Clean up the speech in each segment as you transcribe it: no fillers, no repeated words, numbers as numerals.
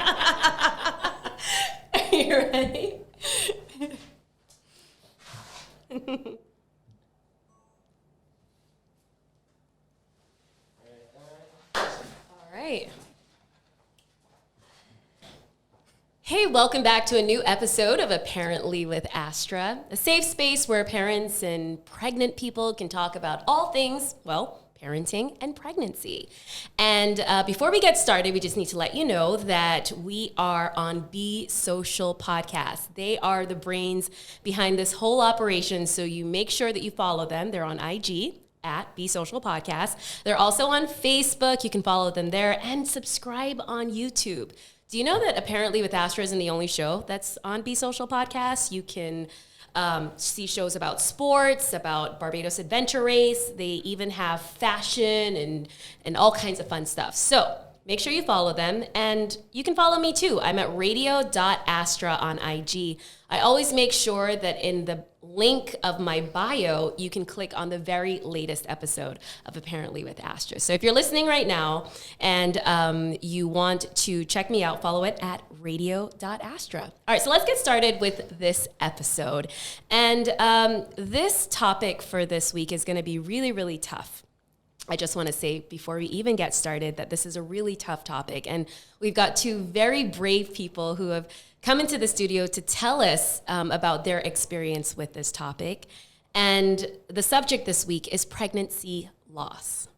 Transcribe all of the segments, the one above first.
Are you ready? All right. Hey, welcome back to a new episode of Apparently with Astra, a safe space where parents and pregnant people can talk about all things, well, parenting and pregnancy. And before we get started, we just need to let you know that we are on Be Social Podcast. They are the brains behind this whole operation, so you make sure that you follow them. They're on IG at Be Social Podcast. They're also on Facebook. You can follow them there and subscribe on YouTube. Do you know that Apparently with Astra isn't the only show that's on Be Social Podcast? You can see shows about sports, about Barbados Adventure Race. They even have fashion and all kinds of fun stuff. So make sure you follow them, and you can follow me too. I'm at radio.astra on IG. I always make sure that in the link of my bio, you can click on the very latest episode of Apparently with Astra. So if you're listening right now and you want to check me out, follow it at radio.astra. All right, so let's get started with this episode. And this topic for this week is going to be really, really tough. I just want to say before we even get started that this is a really tough topic. And we've got two very brave people who have come into the studio to tell us about their experience with this topic. And the subject this week is pregnancy loss.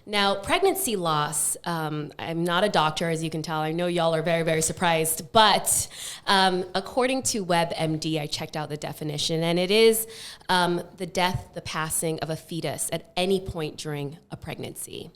Now, pregnancy loss, I'm not a doctor, as you can tell. I know y'all are very, very surprised. But according to WebMD, I checked out the definition, and it is the death, the passing of a fetus at any point during a pregnancy.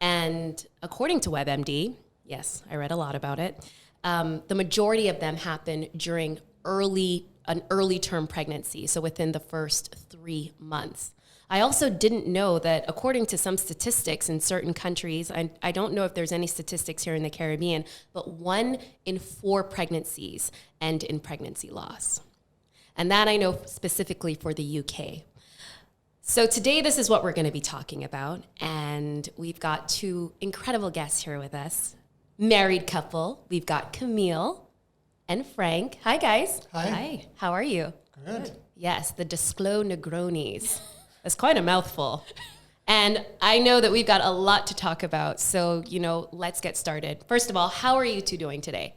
And according to WebMD, yes, I read a lot about it, the majority of them happen during an early term pregnancy, so within the first 3 months. I also didn't know that according to some statistics in certain countries, I don't know if there's any statistics here in the Caribbean, but 1 in 4 pregnancies end in pregnancy loss. And that I know specifically for the UK. So today, this is what we're going to be talking about. And we've got 2 incredible guests here with us. Married couple. We've got Camille and Frank. Hi, guys. Hi. Hi. How are you? Good. Yes, the Desclaux-Negronis. That's quite a mouthful. And I know that we've got a lot to talk about. So, let's get started. First of all, how are you 2 doing today?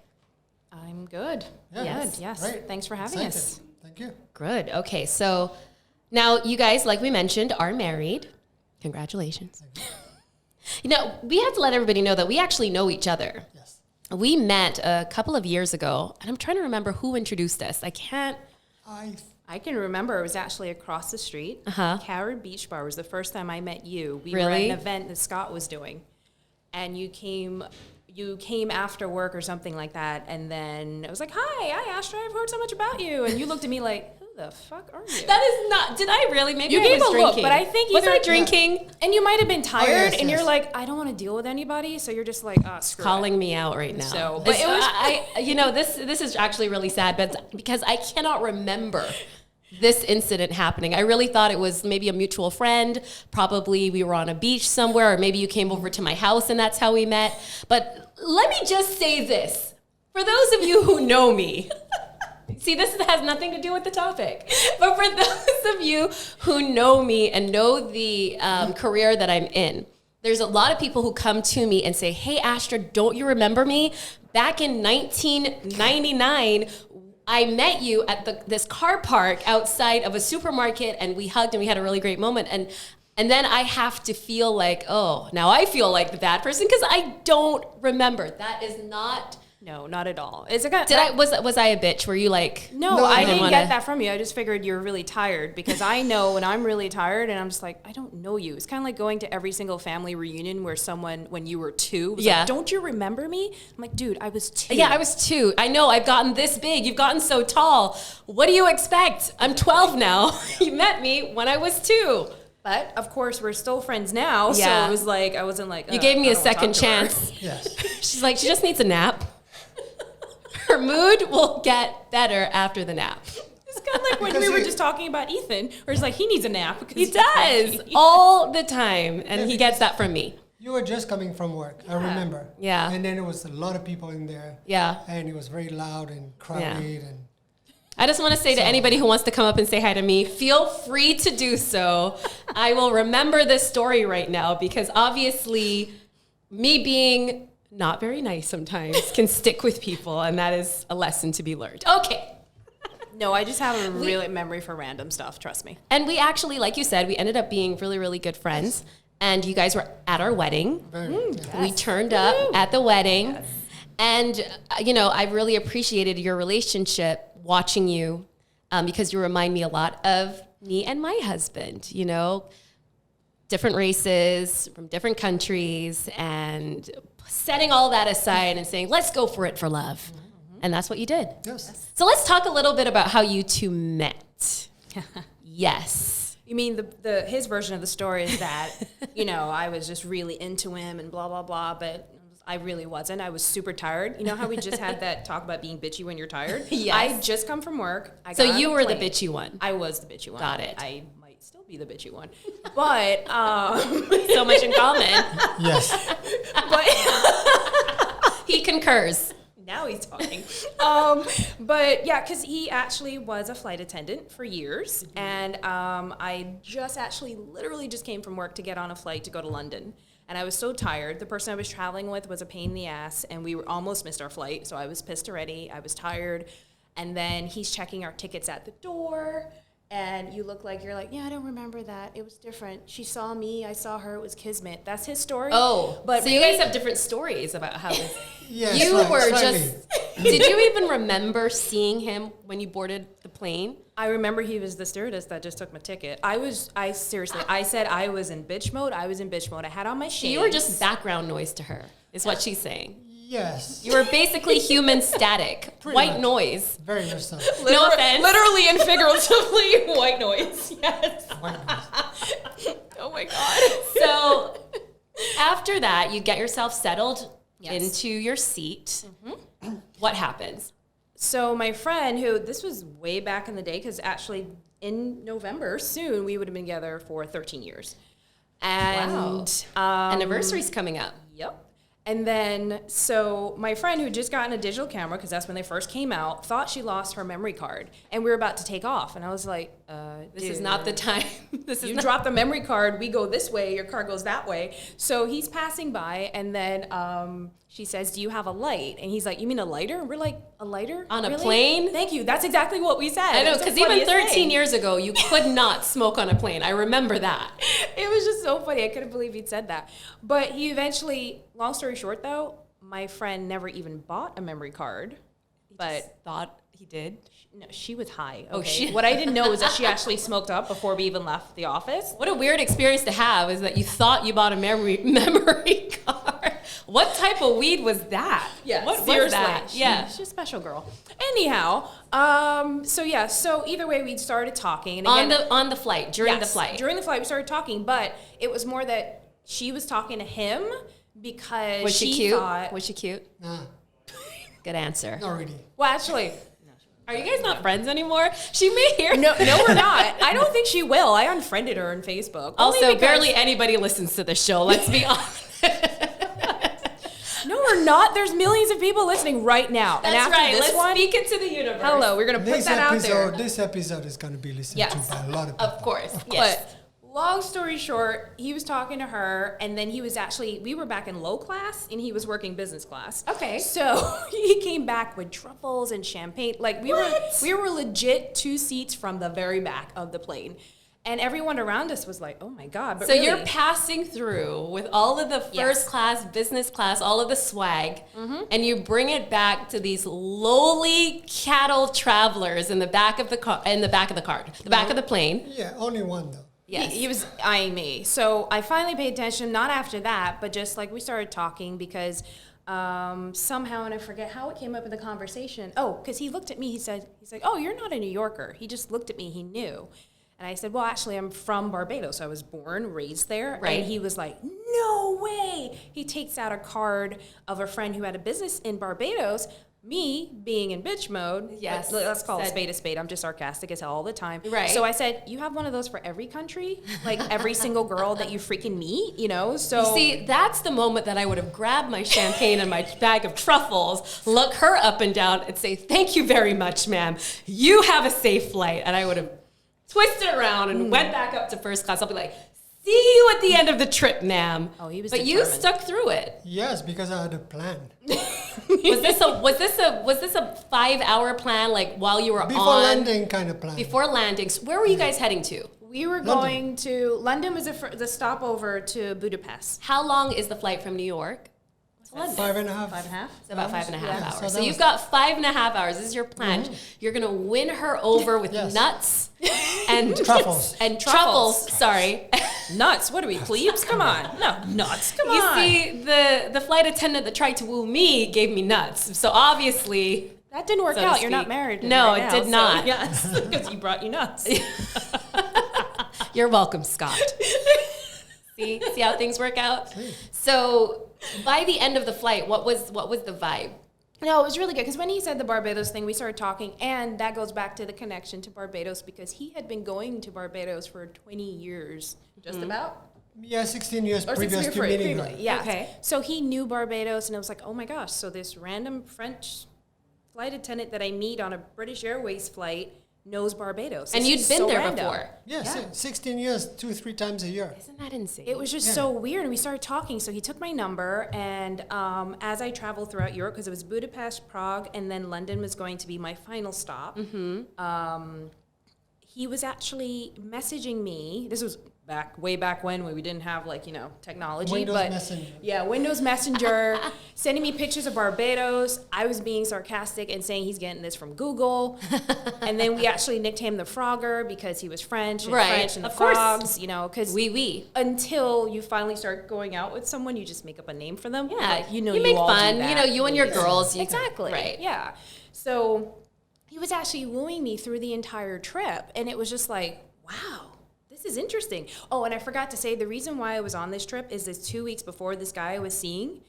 I'm good. Yeah. Yes. Yes. Great. Thanks for having Excited. us. Thank you. Good. Okay. So now you guys, like we mentioned, are married. Congratulations. We have to let everybody know that we actually know each other. Yes. We met a couple of years ago, and I'm trying to remember who introduced us. I can remember it was actually across the street. Carrot Beach Bar was the first time I met you. We were at an event that Scott was doing, and you came after work or something like that, and then it was like, hi Astra, I've heard so much about you, and you looked at me like, who the fuck are you? That is not, did I really? Maybe You I gave was a drinking. look, but I think was either- I drinking? And you might have been tired, yes, and yes. you're like, I don't want to deal with anybody, so you're just like, screw Calling it. me out right now. So, but it was this is actually really sad, but because I cannot remember this incident happening. I really thought it was maybe a mutual friend. Probably we were on a beach somewhere, or maybe you came over to my house and that's how we met. But let me just say this. For those of you who know me, see, this has nothing to do with the topic. But for those of you who know me and know the career that I'm in, there's a lot of people who come to me and say, hey, Astra, don't you remember me? Back in 1999, I met you at this car park outside of a supermarket, and we hugged and we had a really great moment. And then I have to feel like, oh, now I feel like the bad person because I don't remember. That is not. No, not at all. Was I a bitch? Were you like? No, I didn't get that from you. I just figured you were really tired because I know when I'm really tired and I'm just like, I don't know you. It's kind of like going to every single family reunion where someone, when you were 2, was like, don't you remember me? I'm like, dude, I was 2. Yeah, I was 2. I know, I've gotten this big. You've gotten so tall. What do you expect? I'm 12 now. You met me when I was 2. But, of course, we're still friends now. Yeah. So it was like, I wasn't like, you gave me a second chance. Yes. She's like, she just needs a nap. Her mood will get better after the nap. It's kind of like when we were just talking about Ethan, where he's like, he needs a nap. He does all the time, and he gets that from me. You were just coming from work, I remember. Yeah. And then there was a lot of people in there. Yeah. And it was very loud and crowded. And I just want to say to anybody who wants to come up and say hi to me, feel free to do so. I will remember this story right now because obviously me being not very nice sometimes can stick with people, and that is a lesson to be learned. Okay. No, I just have a real memory for random stuff, trust me. And we actually, like you said, we ended up being really, really good friends. And you guys were at our wedding. We turned up at the wedding. Yes. And, I really appreciated your relationship watching you because you remind me a lot of me and my husband, different races from different countries and setting all that aside and saying, let's go for it for love. Mm-hmm. And that's what you did. Yes. So let's talk a little bit about how you two met. Yes. You mean his version of the story is that, I was just really into him and blah, blah, blah, but I really wasn't. I was super tired. You know how we just had that talk about being bitchy when you're tired? Yes. I just come from work. So you were the bitchy one. I was the bitchy one. Got it. I might still be the bitchy one. But so much in common. Yes. But he concurs. Now he's talking. But yeah, because he actually was a flight attendant for years. And I literally just came from work to get on a flight to go to London. And I was so tired. The person I was traveling with was a pain in the ass, and we almost missed our flight. So I was pissed already. I was tired. And then he's checking our tickets at the door. And you're like, yeah, I don't remember that. It was different. She saw me. I saw her. It was kismet. That's his story. Oh, but so you guys have different stories about how this. Yes, you right, were slightly. Did you even remember seeing him when you boarded the plane? I remember he was the stewardess that just took my ticket. I said I was in bitch mode. I had on my shades. You were just background noise to her, is what she's saying. Yes. You were basically human static. White noise. Very much so. No offense. Literally and figuratively, white noise. Yes. White noise. Oh my God. So after that, you get yourself settled Yes. into your seat. Mm-hmm. What happens? So my friend, this was way back in the day, because actually in November, soon, we would have been together for 13 years. And anniversary's coming up. Yep. And then, so my friend who just gotten a digital camera, because that's when they first came out, thought she lost her memory card. And we were about to take off. And I was like, this is not the time. You drop the memory card, we go this way, your car goes that way. So he's passing by, and then she says, do you have a light? And he's like, you mean a lighter? And we're like, a lighter? On a plane? Thank you. That's exactly what we said. I know, because even 13 years ago, you could not smoke on a plane. I remember that. It was just so funny. I couldn't believe he'd said that. But he eventually, long story short though, my friend never even bought a memory card. But thought he did? No, she was high. Okay? Oh, what I didn't know was that she actually smoked up before we even left the office. What a weird experience to have, is that you thought you bought a memory card. What type of weed was that? Yeah, what seriously. was that? Yeah. She's a special girl. Anyhow, so either way, we started talking. And again, on the flight, during the flight. During the flight, we started talking, but it was more that she was talking to him because was she cute? Thought... Was she cute? Nah. Good answer. Not really. Well, actually... Are you guys not friends anymore? She may hear. No, we're not. I don't think she will. I unfriended her on Facebook. Also, barely anybody listens to the show. Let's be honest. No, we're not. There's millions of people listening right now. That's and after right. This Let's speak it to the universe. Hello, we're going to put that out there. This episode is going to be listened to by a lot of people. Of course. Yes. But long story short, he was talking to her, and then we were back in low class, and he was working business class. Okay. So he came back with truffles and champagne. Like we were legit 2 seats from the very back of the plane. And everyone around us was like, oh my God. But so really, you're passing through with all of the first class, business class, all of the swag, and you bring it back to these lowly cattle travelers in the back of the car, back of the plane. Yeah, only one though. Yes. He was eyeing me. So I finally paid attention, not after that, but just like we started talking because somehow, and I forget how it came up in the conversation. Oh, because he looked at me, he's like, oh, you're not a New Yorker. He just looked at me, he knew. And I said, well, actually, I'm from Barbados. I was born, raised there. Right. And he was like, no way. He takes out a card of a friend who had a business in Barbados. Me being in bitch mode, yes, let's call it spade a spade. I'm just sarcastic as hell all the time. Right. So I said, you have one of those for every country? Like every single girl that you freaking meet, you know? So you see, that's the moment that I would have grabbed my champagne and my bag of truffles, look her up and down and say, thank you very much, ma'am. You have a safe flight. And I would have twisted around and went back up to first class. I'll be like, see you at the end of the trip, ma'am. Oh, he was But determined. you stuck through it. Yes, because I had a plan. Was this a 5-hour plan, like while you were Before on landing kind of plan. before landing? So where were you guys heading to? We were going to, London was the stopover to Budapest. How long is the flight from New York to London? 5.5. 5.5? It's about 5.5 Yeah, hours. so So you've got 5.5 hours. This is your plan. You're gonna win her over with Yes. nuts and Truffles. and truffles. Sorry. Nuts? What are we, plebes? Come on. No, nuts. Come You on. see, the flight attendant that tried to woo me gave me nuts. So obviously, That didn't work so to out. You're not speak. married. No, right it now, did so not. Yes, because you brought you nuts. you're welcome, Scott. See how things work out. So by the end of the flight, what was the vibe? No, it was really good because when he said the Barbados thing, we started talking, and that goes back to the connection to Barbados because he had been going to Barbados for 20 years, just about. Yeah, 16 years Or 16 previous years to meeting her. Yeah. Okay. So he knew Barbados, and it was like, oh my gosh, so this random French flight attendant that I meet on a British Airways flight knows Barbados. And This you'd is been so there random. before. Yes, 16 years, 2-3 times a year. Isn't that insane? It was just Yeah. so weird, and we started talking. So he took my number, and as I traveled throughout Europe, because it was Budapest, Prague, and then London was going to be my final stop. He was actually messaging me. This was way back when we didn't have technology, Windows but Messenger. yeah, Windows Messenger, sending me pictures of Barbados. I was being sarcastic and saying he's getting this from Google, and then we actually nicked him the Frogger because he was French and Right, French and the of course. frogs, because Oui. until you finally start going out with someone, you just make up a name for them. Yeah, Like, you make all do fun. that. You and your girls. Exactly. Right. Yeah. So he was actually wooing me through the entire trip, and it was just like, wow, this is interesting. Oh, and I forgot to say, the reason why I was on this trip is this 2 weeks before this guy I was seeing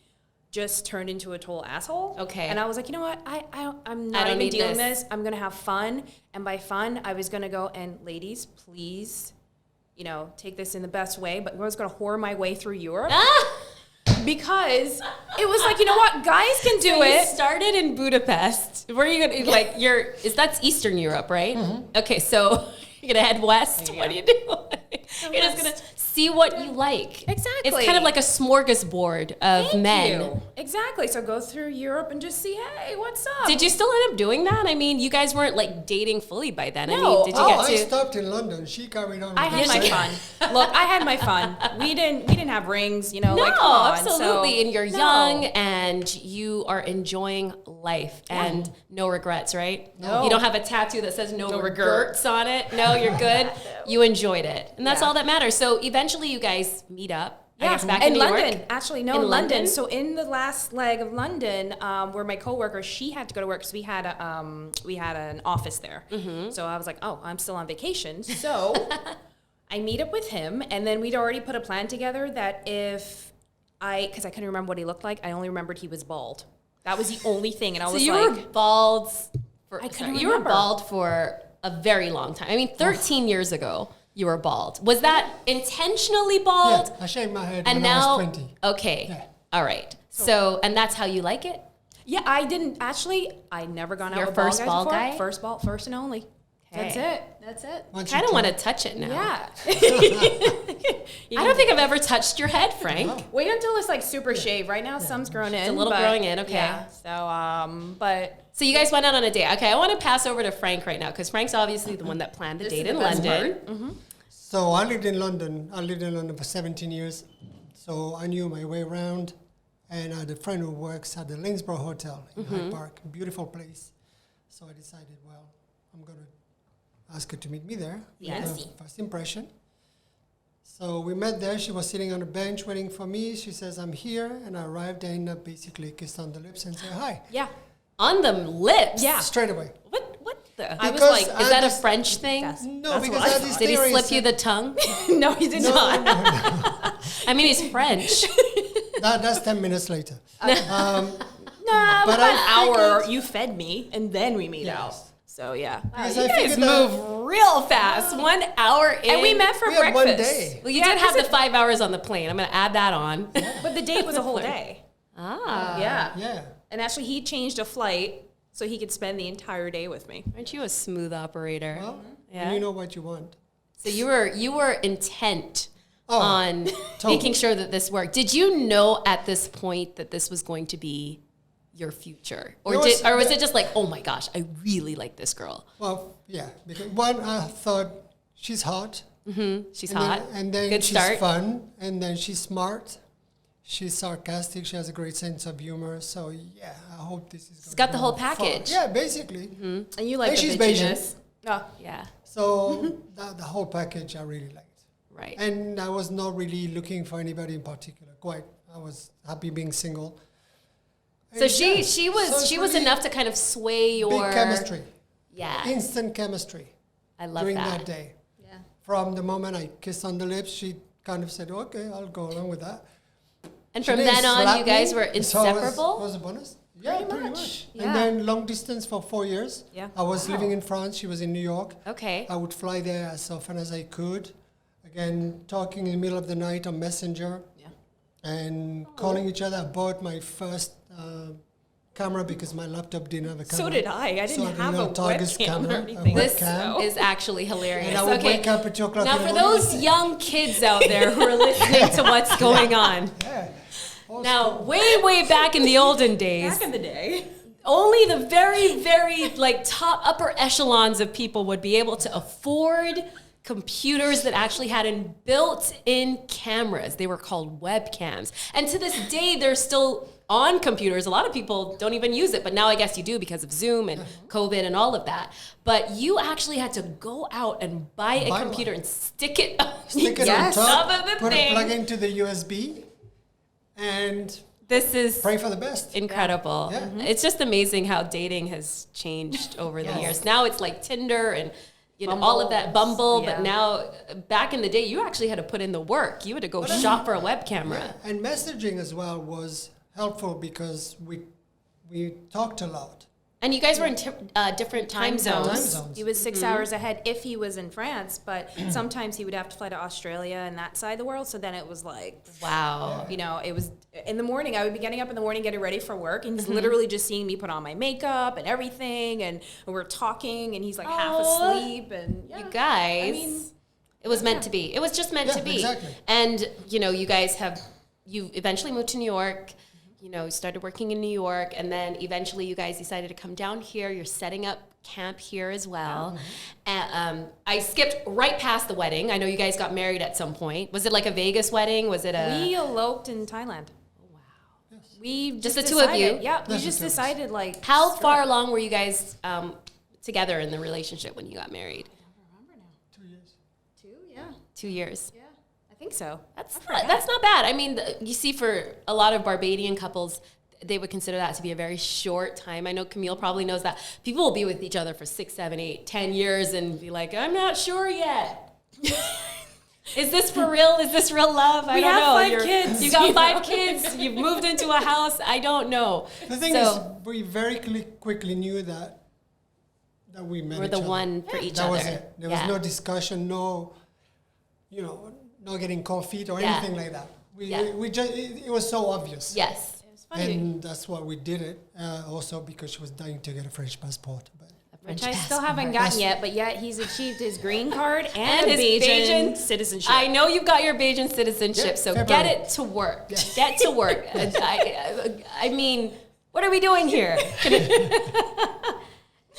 just turned into a total asshole. Okay. And I was like, you know what? I'm I not don't even need dealing this. this. I'm going to have fun. And by fun, I was going to go, and ladies, please, take this in the best way, but I was going to whore my way through Europe. Because it was like, you know what, guys can do You it. started in Budapest. Where are you gonna that's Eastern Europe, right? Okay, so you're gonna head west. What are you doing? You're just gonna see what you like. Exactly. It's kind of like a smorgasbord of Thank men. you. Exactly. So go through Europe and just see, hey, what's up? Did you still end up doing that? I mean, you guys weren't like dating fully by then. I No. mean, did you I get to? stopped in London. She carried on. I with had the my same. fun. Look, I had my fun. We didn't have rings, No, like, come on. absolutely. So, and you're no. young and you are enjoying life and no regrets, right? No. You don't have a tattoo that says no regrets on it. No, you're good. You enjoyed it. And that's Yeah. all that matters. So eventually you guys meet up. I Yeah, guess back in in New London. York. Actually, no, In in London. London? So in the last leg of London, where my coworker, she had to go to work because we had an office there. So I was like, oh, I'm still on vacation. So I meet up with him, and then we'd already put a plan together that because I couldn't remember what he looked like, I only remembered he was bald. That was the only thing, and I So was you like, were bald I couldn't you were remember. bald for a very long time. I mean, 13 years ago you were bald. Was that intentionally bald? Yeah, I shaved my head And when now, I was 20. okay, Yeah. all right. So, and that's how you like it? yeah, I didn't actually. I never gone out Your with first guys bald before. guy? First and only. That's Okay. it. That's it. Once Kind you of want to turn- touch it now. Yeah. I don't think I've ever touched your head, Frank. Wait until it's like super shaved. Right now, some's grown in. a little but- growing in, okay. Yeah. So, but So you guys went out on a date. Okay, I want to pass over to Frank right now because Frank's obviously the one that planned the This date is in the best London. So I lived in London. I lived in London for 17 years. So I knew my way around. And I had a friend who works at the Lanesborough Hotel in Hyde Park. Beautiful place. So I decided, well, I'm going to ask her to meet me there. Fancy. First impression. So we met there. She was sitting on a bench waiting for me. She says, I'm here. And I arrived and basically kissed on the lips and said hi. yeah. On the lips. Yeah. Straight away. What I was like, is that a French thing? No, because what I I had thought. this Did he theory slip you said- the tongue? no, he did not. I mean, he's French. That's 10 minutes later. Nah, But but I an hour figured- you fed me, and then we made out. Yes. So yeah, Because You I guys figured move real fast. 1 hour in. and we met for We had breakfast. 1 day. Well, you did have the 5 hours on the plane. I'm going to add that on. But the date was a whole day. Yeah. Yeah. And actually, he changed a flight so he could spend the entire day with me. Aren't you a smooth operator? Well, Yeah. you know what you want. So you were intent Oh, on making sure that this worked. Did you know at this point that this was going to be your future, or was it just like, oh my gosh, I really like this girl? Well, yeah. Because one, I thought she's hot. She's and hot. Then, and then Good she's start. fun. And then she's smart. She's sarcastic. She has a great sense of humor. So yeah, I hope this is. It's got the whole package. Yeah, basically. And you like And the she's bitchiness. Oh, Yeah. So the whole package I really liked. Right. And I was not really looking for anybody in particular. I was happy being single. So And she yeah, she so was it's she was really enough to kind of sway your big chemistry, Yeah. instant chemistry I love during that. that day. yeah. From the moment I kissed on the lips, she kind of said, "Okay, I'll go along with that." And She from didn't then on, slap you guys me, were so inseparable. was a bonus. Yeah, pretty much. Yeah. And then long distance for 4 years. Yeah. I was living in France. She was in New York. Okay. I would fly there as often as I could. Again, talking in the middle of the night on Messenger. Yeah. And calling each other. I bought my first camera because my laptop didn't have a camera. So did I. I So didn't had have a little Targus webcam camera, or a anything. This webcam. is actually hilarious. And I would Okay. wake up at 2 o'clock Now, in the for morning. those young kids out there who are listening to what's going on, Yeah. Old now, school. way back in the olden days, Back in the day. only the very like top upper echelons of people would be able to afford computers that actually had built-in cameras. They were called webcams. And to this day, they're still on computers. A lot of people don't even use it, but now I guess you do because of Zoom and COVID and all of that. But you actually had to go out and buy a Buy computer one. and stick it Stick it Yes. on top, Top of the put thing. a plug into the USB, and This is pray for the best. incredible. Yeah. It's just amazing how dating has changed over the Yes. years. Now it's like Tinder and Bumble. all of that Bumble, Yeah. but now back in the day you actually had to put in the work. You had to go shop for a web camera. Yeah. And messaging as well was helpful because we talked a lot. And you guys were in different time zones. Time zones. He was 6 hours ahead if he was in France, but sometimes he would have to fly to Australia and that side of the world. So then it was like, Wow. you know, it was in the morning. I would be getting up in the morning, getting ready for work, and he's literally just seeing me put on my makeup and everything, and we're talking, and he's like half Aw. asleep, and yeah. You guys, I mean, it was meant to be. It was just meant Yeah, to be. exactly. And you guys you eventually moved to New York. You started working in New York, and then eventually you guys decided to come down here. You're setting up camp here as well. And I skipped right past the wedding. I know you guys got married at some point. Was it like a Vegas wedding? Was it we eloped in Thailand. Oh, wow. We Just just the two of you? decided- Yeah, we Just just the two of us. decided like How screw far it. along were you guys together in the relationship when you got married? 2 years. 2, yeah, 2 years. yeah, I think so. That's not bad. I mean, you see, for a lot of Barbadian couples, they would consider that to be a very short time. I know Camille probably knows that people will be with each other for 6, 7, 8, 10 years and be like, I'm not sure yet. Is this for real? Is this real love? I We don't have know. 5 kids, You got you 5 kids. You've moved into a house. I don't know. The thing is, we very quickly knew that we met we're each the other. one for each That other. was it. There was no discussion, no getting cold feet or Yeah. anything like that. Yeah. We just it was so obvious. Yes. It was funny. And that's why we did it. Also because she was dying to get a French passport. But Which I still haven't gotten yet, but yet he's achieved his green card and, And his his Bajan Bajan citizenship. I know you've got your Bajan citizenship, Yeah, so February. get it to work. Yes. Get to work. I mean, what are we doing here?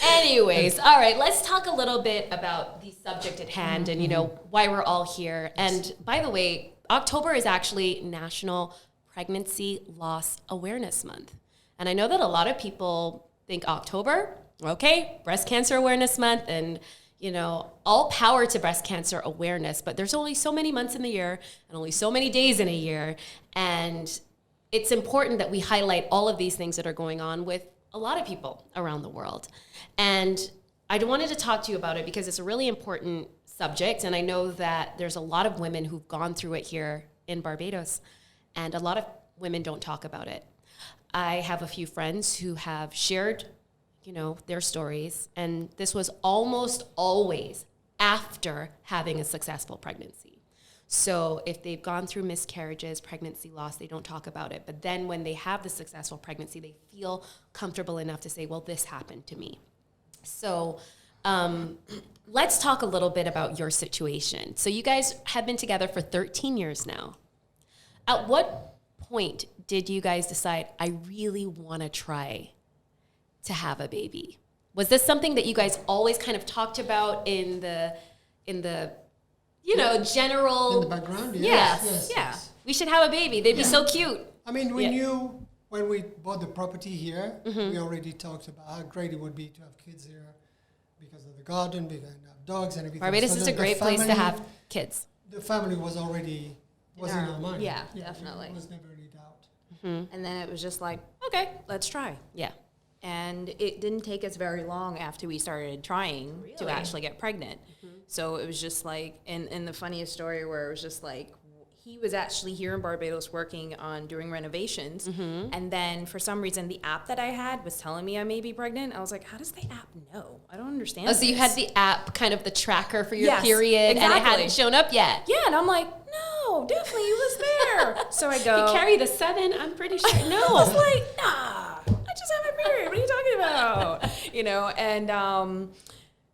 Anyways, all right, let's talk a little bit about the subject at hand and, why we're all here. And by the way, October is actually National Pregnancy Loss Awareness Month. And I know that a lot of people think October, okay, Breast Cancer Awareness Month, and all power to breast cancer awareness, but there's only so many months in the year and only so many days in a year. And it's important that we highlight all of these things that are going on with a lot of people around the world. And I wanted to talk to you about it because it's a really important subject, and I know that there's a lot of women who've gone through it here in Barbados, and a lot of women don't talk about it. I have a few friends who have shared, their stories, and this was almost always after having a successful pregnancy. So if they've gone through miscarriages, pregnancy loss, they don't talk about it. But then when they have the successful pregnancy, they feel comfortable enough to say, well, this happened to me. So let's talk a little bit about your situation. So you guys have been together for 13 years now. At what point did you guys decide, I really want to try to have a baby? Was this something that you guys always kind of talked about in the general... In the background, yes. Yeah. We should have a baby. They'd be so cute. I mean, we knew when we bought the property here, we already talked about how great it would be to have kids here because of the garden, because of dogs and everything. Barbados is a great place to have kids. The family was in our mind. Yeah, definitely. There was never any doubt. And then it was just like, okay, let's try. Yeah. And it didn't take us very long after we started trying to actually get pregnant. So it was just like, and the funniest story where it was just like, he was actually here in Barbados working on doing renovations. And then for some reason, the app that I had was telling me I may be pregnant. I was like, how does the app know? I don't understand. Oh, so you had the app, kind of the tracker for your period, and it hadn't shown up yet. Yeah, and I'm like, no, definitely it was there. So I go. You carry the 7, I'm pretty sure. No. I was like, nah, I just had my period. What are you talking about?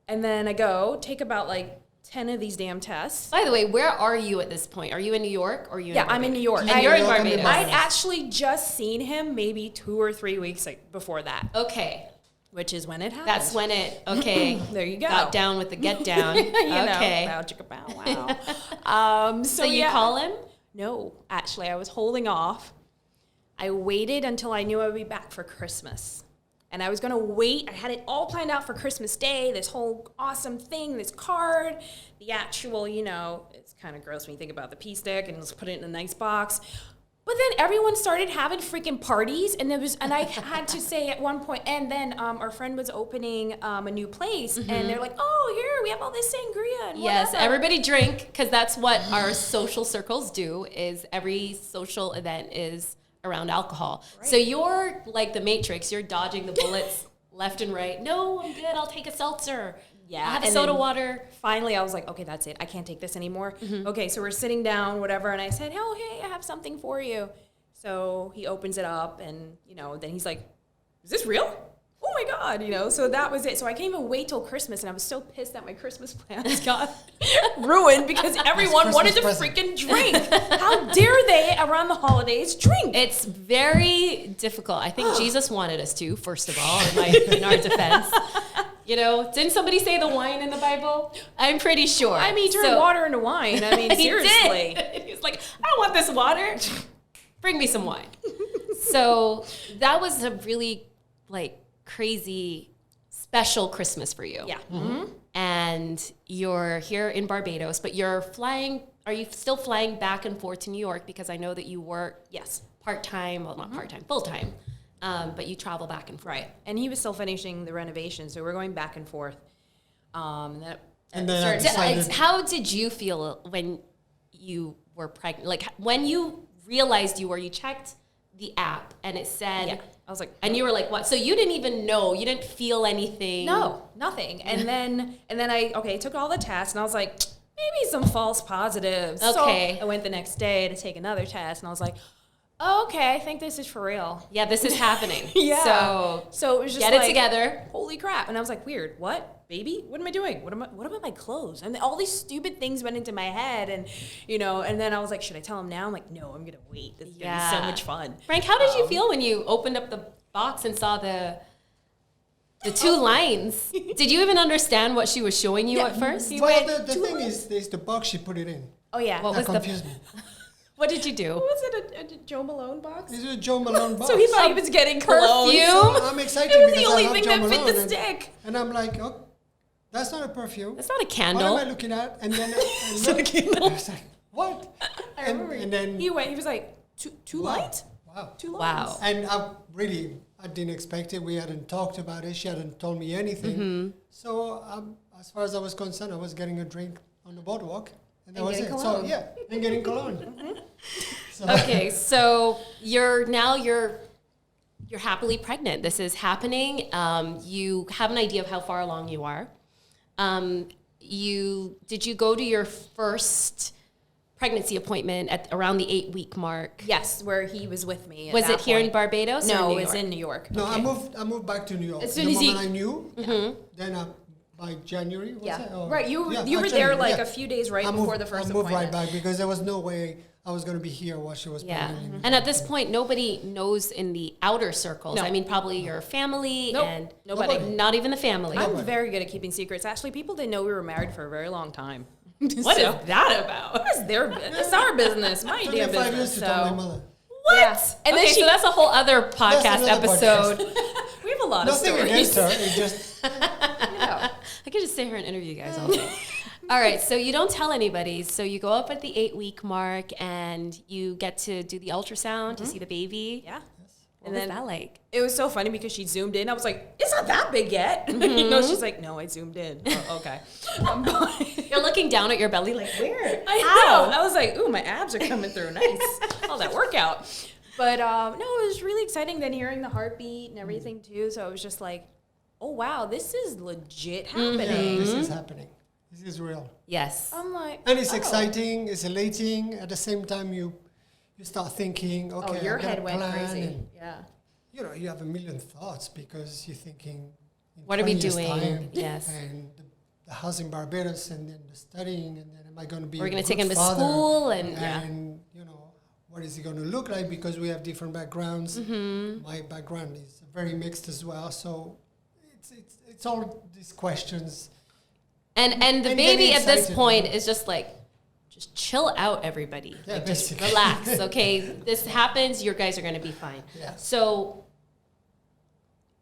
And then I go take about like 10 of these damn tests. By the way, where are you at this point? Are you in New York or are you in Barbados? I'm in New York. And you're in Barbados. I'd actually just seen him maybe 2 or 3 weeks before that. Okay. Which is when it happened. That's when it, there you go. Got down with the get down. Okay. Bow, chicka, bow, wow. So you call him? No, actually, I was holding off. I waited until I knew I would be back for Christmas. And I was going to wait. I had it all planned out for Christmas Day, this whole awesome thing, this card, the actual, it's kind of gross when you think about the pea stick and just put it in a nice box. But then everyone started having freaking parties, and I had to say at one point, and then our friend was opening a new place, and they're like, oh, here, we have all this sangria. And yes, whatever. everybody drink, because that's what our social circles do, is every social event is around alcohol. Right. So you're like the Matrix. You're dodging the bullets left and right. No, I'm good. I'll take a seltzer. Yeah. I'll have a soda water. Finally, I was like, okay, that's it. I can't take this anymore. Okay, so we're sitting down, whatever. And I said, oh, hey, I have something for you. So he opens it up and, then he's like, is this real? Oh my God, so that was it. So I can't even wait till Christmas, and I was so pissed that my Christmas plans got ruined because everyone wanted to freaking drink. How dare they around the holidays drink? It's very difficult. I think Jesus wanted us to, first of all, in our defense. Didn't somebody say the wine in the Bible? I'm pretty sure. I mean, he turned water into wine. I mean, seriously. He was like, I don't want this water. Bring me some wine. So that was a really, crazy, special Christmas for you. Yeah. And you're here in Barbados, but you're flying. Are you still flying back and forth to New York? Because I know that you work, part-time, well, not part-time, full-time, but you travel back and forth. Right. And he was still finishing the renovation, so we're going back and forth. And then I decided... How did you feel when you were pregnant? When you realized you checked the app and it said, I was like, and you were like, what? So you didn't even know, you didn't feel anything? No, nothing. And then I took all the tests and I was like, maybe some false positives. Okay. So I went the next day to take another test and I was like, oh, okay, I think this is for real. Yeah, this is happening. So it was just get it together. Holy crap. And I was like, weird, what? Baby? What am I doing? What about my clothes? And all these stupid things went into my head and, and then I was like, should I tell him now? I'm like, no, I'm going to wait. This is going to be so much fun. Frank, how did you feel when you opened up the box and saw the 2 lines? Did you even understand what she was showing you at first? Well, the thing is, there's the box she put it in. Oh, yeah. What that confused me. What did you do? Was it a Joe Malone box? It's a Joe Malone box. So he thought he was getting perfume. So I'm excited it was because the only I thing have Joe that fit Malone the stick. And I'm like, oh, that's not a perfume. That's not a candle. What am I looking at? And then I looked, I was like, what? And then he was like, two lights? Wow. 2 lines. Wow. And I I didn't expect it. We hadn't talked about it. She hadn't told me anything. So as far as I was concerned, I was getting a drink on the boardwalk. And that was it. Cologne. So, yeah, and getting cologne. So. Okay, so you're happily pregnant. This is happening. You have an idea of how far along you are. Did you go to your first pregnancy appointment at around the 8-week mark? Yes, where he was with me. Was it here in Barbados? No, or it was in New York. No, okay. I moved back to New York. As soon the as moment I knew, then by January, right. You were there like a few days before the first appointment. I moved right back because there was no way I was going to be here while she was pregnant. And at this point, nobody knows in the outer circles. No. I mean, probably your family and nobody. Not even the family. I'm very good at keeping secrets. Actually, people didn't know we were married for a very long time. What is that about? It's our business. My damn business. 5 years to tell my mother. What? Yeah. And then so that's a whole other podcast episode. We have a lot of stories. Nothing against her. It just... I could just sit here and interview you guys all day. All right, so you don't tell anybody. So you go up at the 8-week mark and you get to do the ultrasound to see the baby. Yeah. What was that like? It was so funny because she zoomed in. I was like, it's not that big yet. She's like, no, I zoomed in. Oh, okay. You're looking down at your belly like, where? I know. I was like, ooh, my abs are coming through. Nice. All that workout. But no, it was really exciting then hearing the heartbeat and everything too. So it was just like, oh, wow, this is legit happening. Yeah, this is happening. This is real. Yes. I'm like, and it's exciting, it's elating. At the same time, you start thinking, okay, your head went crazy. And, you have a million thoughts because you're thinking, what are we doing? Yes. And the house in Barbados, and then the studying, and then am I going to be? We're going to take him to school, and what is he going to look like? Because we have different backgrounds. My background is very mixed as well, so it's all these questions. And the baby at this point is just like, just chill out, everybody. Yeah, like, just relax, okay? This happens, you guys are going to be fine. Yeah. So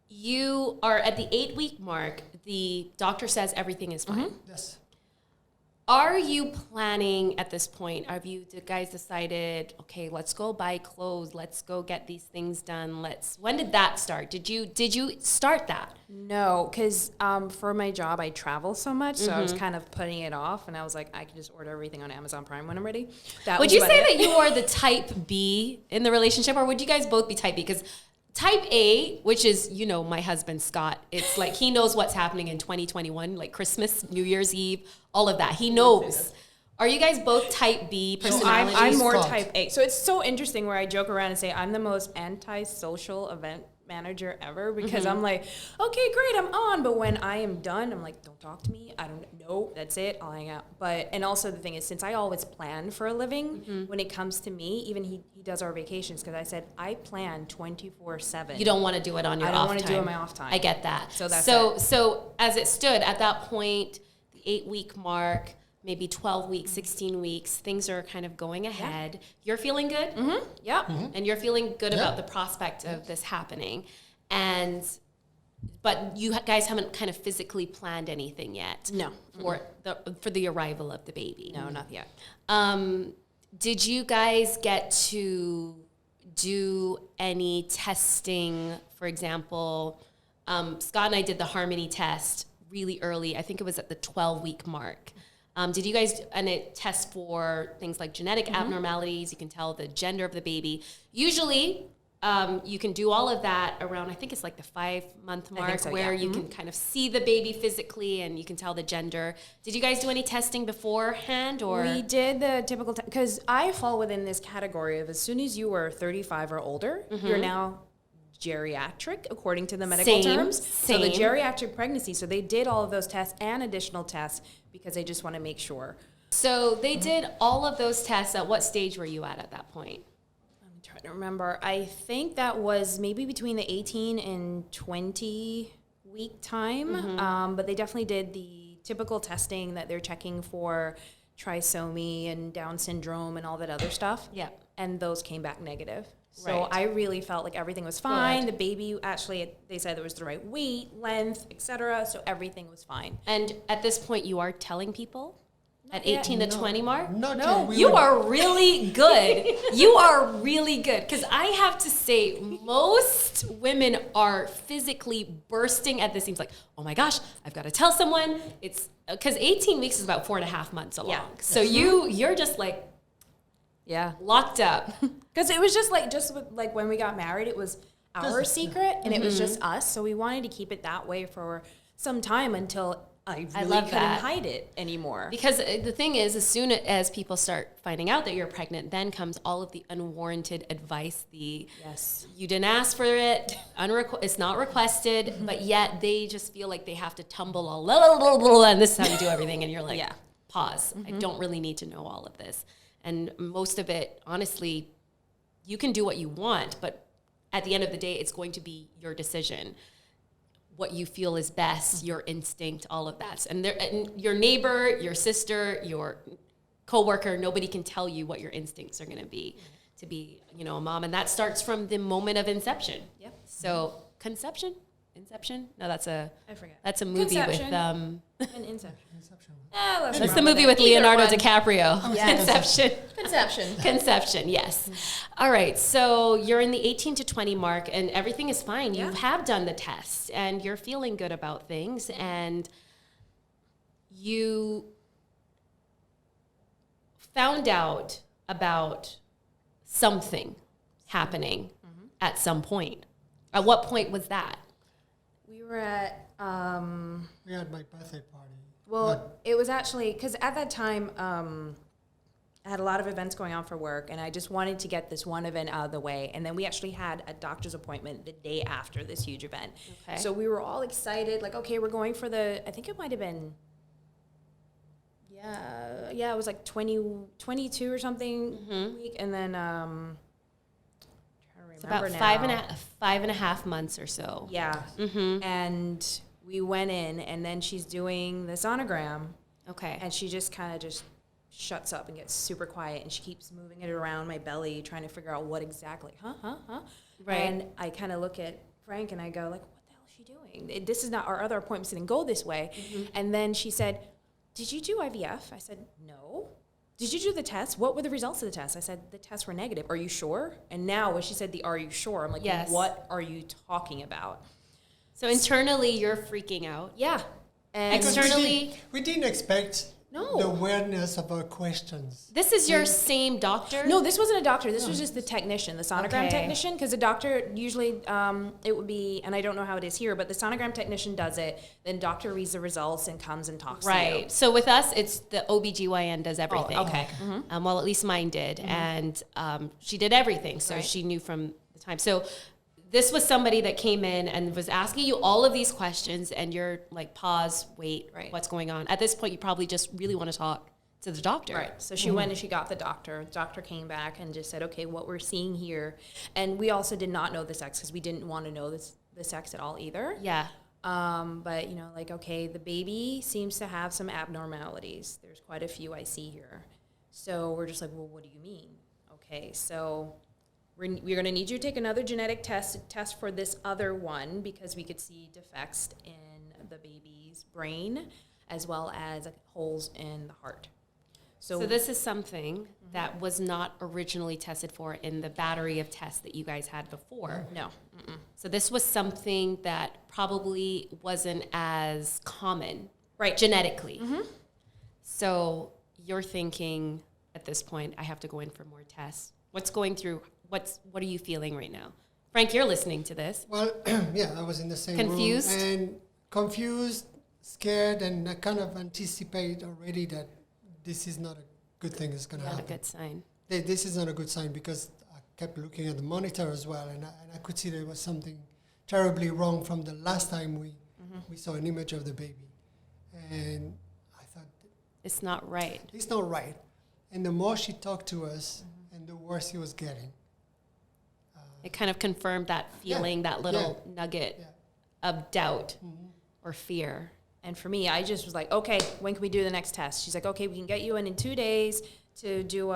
you are at the 8-week mark. The doctor says everything is fine. Yes. Are you planning at this point? Have you guys decided, okay, let's go buy clothes. Let's go get these things done. When did that start? Did you start that? No, because for my job, I travel so much. So I was kind of putting it off. And I was like, I can just order everything on Amazon Prime when I'm ready. Would you say that you are the type B in the relationship? Or would you guys both be type B? Because type A, which is, my husband, Scott, it's like he knows what's happening in 2021, like Christmas, New Year's Eve, all of that. He knows. Are you guys both type B personalities? So I'm more type A. So it's so interesting where I joke around and say I'm the most anti-social event manager ever because I'm like, okay, great, I'm on. But when I am done, I'm like, don't talk to me. I don't know. That's it. I'll hang out. And also the thing is, since I always plan for a living, when it comes to me, even he does our vacations because I said, I plan 24/7. You don't want to do it on your off time. I don't want to do it on my off time. I get that. So that's So as it stood at that point, the 8-week mark, maybe 12 weeks, 16 weeks, things are kind of going ahead. Yeah. You're feeling good? Yeah. And you're feeling good about the prospect of this happening. But you guys haven't kind of physically planned anything yet. No. For the arrival of the baby. No, not yet. Did you guys get to do any testing? For example, Scott and I did the Harmony test really early. I think it was at the 12-week mark. Did you guys test for things like genetic abnormalities? You can tell the gender of the baby. Usually, you can do all of that around, I think it's like the 5-month mark, where you can kind of see the baby physically and you can tell the gender. Did you guys do any testing beforehand? Or we did the typical because I fall within this category of as soon as you are 35 or older, you're now geriatric according to the medical terms. So the geriatric pregnancy. So they did all of those tests and additional tests because they just want to make sure. So they did all of those tests. At what stage were you at that point? I'm trying to remember. I think that was maybe between the 18 and 20 week time. But they definitely did the typical testing that they're checking for trisomy and Down syndrome and all that other stuff. Yeah. And those came back negative. So I really felt like everything was fine. Good. The baby, actually, they said there was the right weight, length, etc. So everything was fine. And at this point, you are telling people? At 18 to 20 mark? No, you are really good. You are really good. Because I have to say, most women are physically bursting at the seams. Like, oh my gosh, I've got to tell someone. It's because 18 weeks is about 4.5 months along. Yeah. So you're just like, locked up. Because it was just like when we got married, it was our secret and it was just us. So we wanted to keep it that way for some time until I really couldn't hide it anymore. Because the thing is, as soon as people start finding out that you're pregnant, then comes all of the unwarranted advice. You didn't ask for it, it's not requested, but yet they just feel like they have to tumble all, and this is how you do everything. And you're like, pause. I don't really need to know all of this. And most of it, honestly, you can do what you want, but at the end of the day, it's going to be your decision. What you feel is best, your instinct, all of that. And your neighbor, your sister, your coworker, nobody can tell you what your instincts are going to be a mom. And that starts from the moment of inception. Yep. So Inception? No, that's a movie Conception. with An Inception. That's the movie with Leonardo DiCaprio. Conception. Conception, yes. All right, so you're in the 18 to 20 mark and everything is fine. You have done the test and you're feeling good about things and you found out about something happening at some point. At what point was that? We were at... we had my birthday party. Well, it was actually... Because at that time, I had a lot of events going on for work, and I just wanted to get this one event out of the way. And then we actually had a doctor's appointment the day after this huge event. Okay. So we were all excited, like, okay, we're going for I think it might have been... Yeah, it was like 22 or something week. And then... It's about 5.5 months or so. Yeah. Mm-hmm. And we went in, and then she's doing the sonogram. Okay. And she just kind of just shuts up and gets super quiet, and she keeps moving it around my belly, trying to figure out what exactly. Right. And I kind of look at Frank, and I go, like, what the hell is she doing? This is not, our other appointments didn't go this way. Mm-hmm. And then she said, did you do IVF? I said, no. Did you do the test? What were the results of the test? I said, the tests were negative. Are you sure? And now when she said are you sure? I'm like, yes. What are you talking about? So internally, you're freaking out. Yeah. And externally... We didn't expect the awareness of our questions. This is your same doctor? No, this wasn't a doctor. This was just the technician, the sonogram technician. Because the doctor usually, it would be, and I don't know how it is here, but the sonogram technician does it. Then doctor reads the results and comes and talks to you. Right. So with us, it's the OBGYN does everything. Oh, okay. Mm-hmm. Well, at least mine did. Mm-hmm. And she did everything. So she knew from the time. So this was somebody that came in and was asking you all of these questions, and you're like, pause, wait, what's going on? At this point, you probably just really want to talk to the doctor. Right. So she went and she got the doctor. The doctor came back and just said, okay, what we're seeing here. And we also did not know the sex because we didn't want to know the sex at all either. Yeah. But, like, okay, the baby seems to have some abnormalities. There's quite a few I see here. So we're just like, well, what do you mean? Okay, so... We're going to need you to take another genetic test for this other one because we could see defects in the baby's brain as well as holes in the heart. So this is something that was not originally tested for in the battery of tests that you guys had before. No. Mm-mm. So this was something that probably wasn't as common genetically. Mm-hmm. So you're thinking at this point, I have to go in for more tests. What are you feeling right now? Frank, you're listening to this. Well, I was in the same room. Confused, scared, and I kind of anticipate already that this is not a good thing that's going to happen. Not a good sign. This is not a good sign because I kept looking at the monitor as well, and I could see there was something terribly wrong from the last time we saw an image of the baby. And I thought... It's not right. It's not right. And the more she talked to us, and the worse he was getting. It kind of confirmed that feeling, that little nugget of doubt or fear. And for me, I just was like, okay, when can we do the next test? She's like, okay, we can get you in 2 days to do,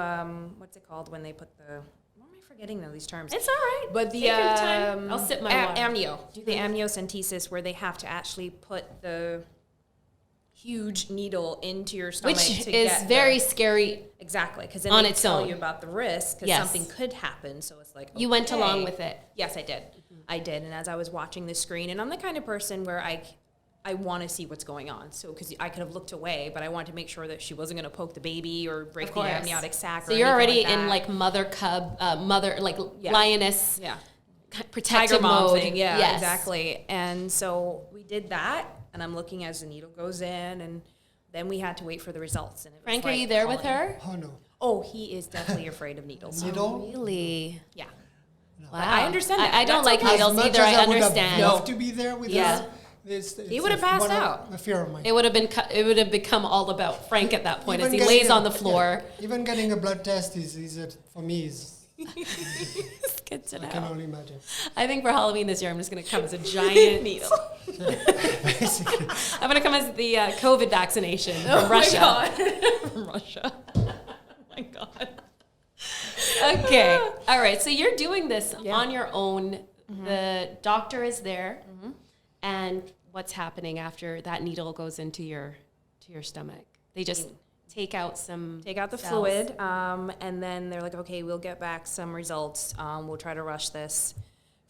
what's it called when they put what am I forgetting these terms? It's all right. But the, take your time. I'll sip my water. Amnio. Do the amniocentesis where they have to actually put the huge needle into your stomach, which is very scary. Exactly, because then on they its tell own. you about the risk, because something could happen. So it's like, you went okay. along with it. Yes, I did. I did. And as I was watching the screen, and I'm the kind of person where I want to see what's going on. So because I could have looked away, but I wanted to make sure that she wasn't going to poke the baby or break the amniotic sac. So you're already in like mother cub, lioness. Yeah. Protective Tiger mom mode. thing. Yeah, exactly. And so we did that, and I'm looking as the needle goes in, and then we had to wait for the results. And it was Frank, like, are you there with her? Oh, no. Oh, he is definitely afraid of needles. Needle? Really? Yeah. Wow. But I understand that. I don't That's like okay. needles As much either. as I would have understand. loved to be there with us. It's He would have passed out. A fear of mine. It would have become all about Frank at that point as he lays on the floor. Yeah, even getting a blood test is for me is. It's good to know. I can only imagine. I think for Halloween this year, I'm just going to come as a giant needle. Basically. I'm going to come as the COVID vaccination from Russia. From Russia. Oh my God. Okay. All right. So you're doing this on your own. The doctor is there. And what's happening after that needle goes into your stomach? They just take out the cells. fluid, and then they're like, okay, we'll get back some results. We'll try to rush this.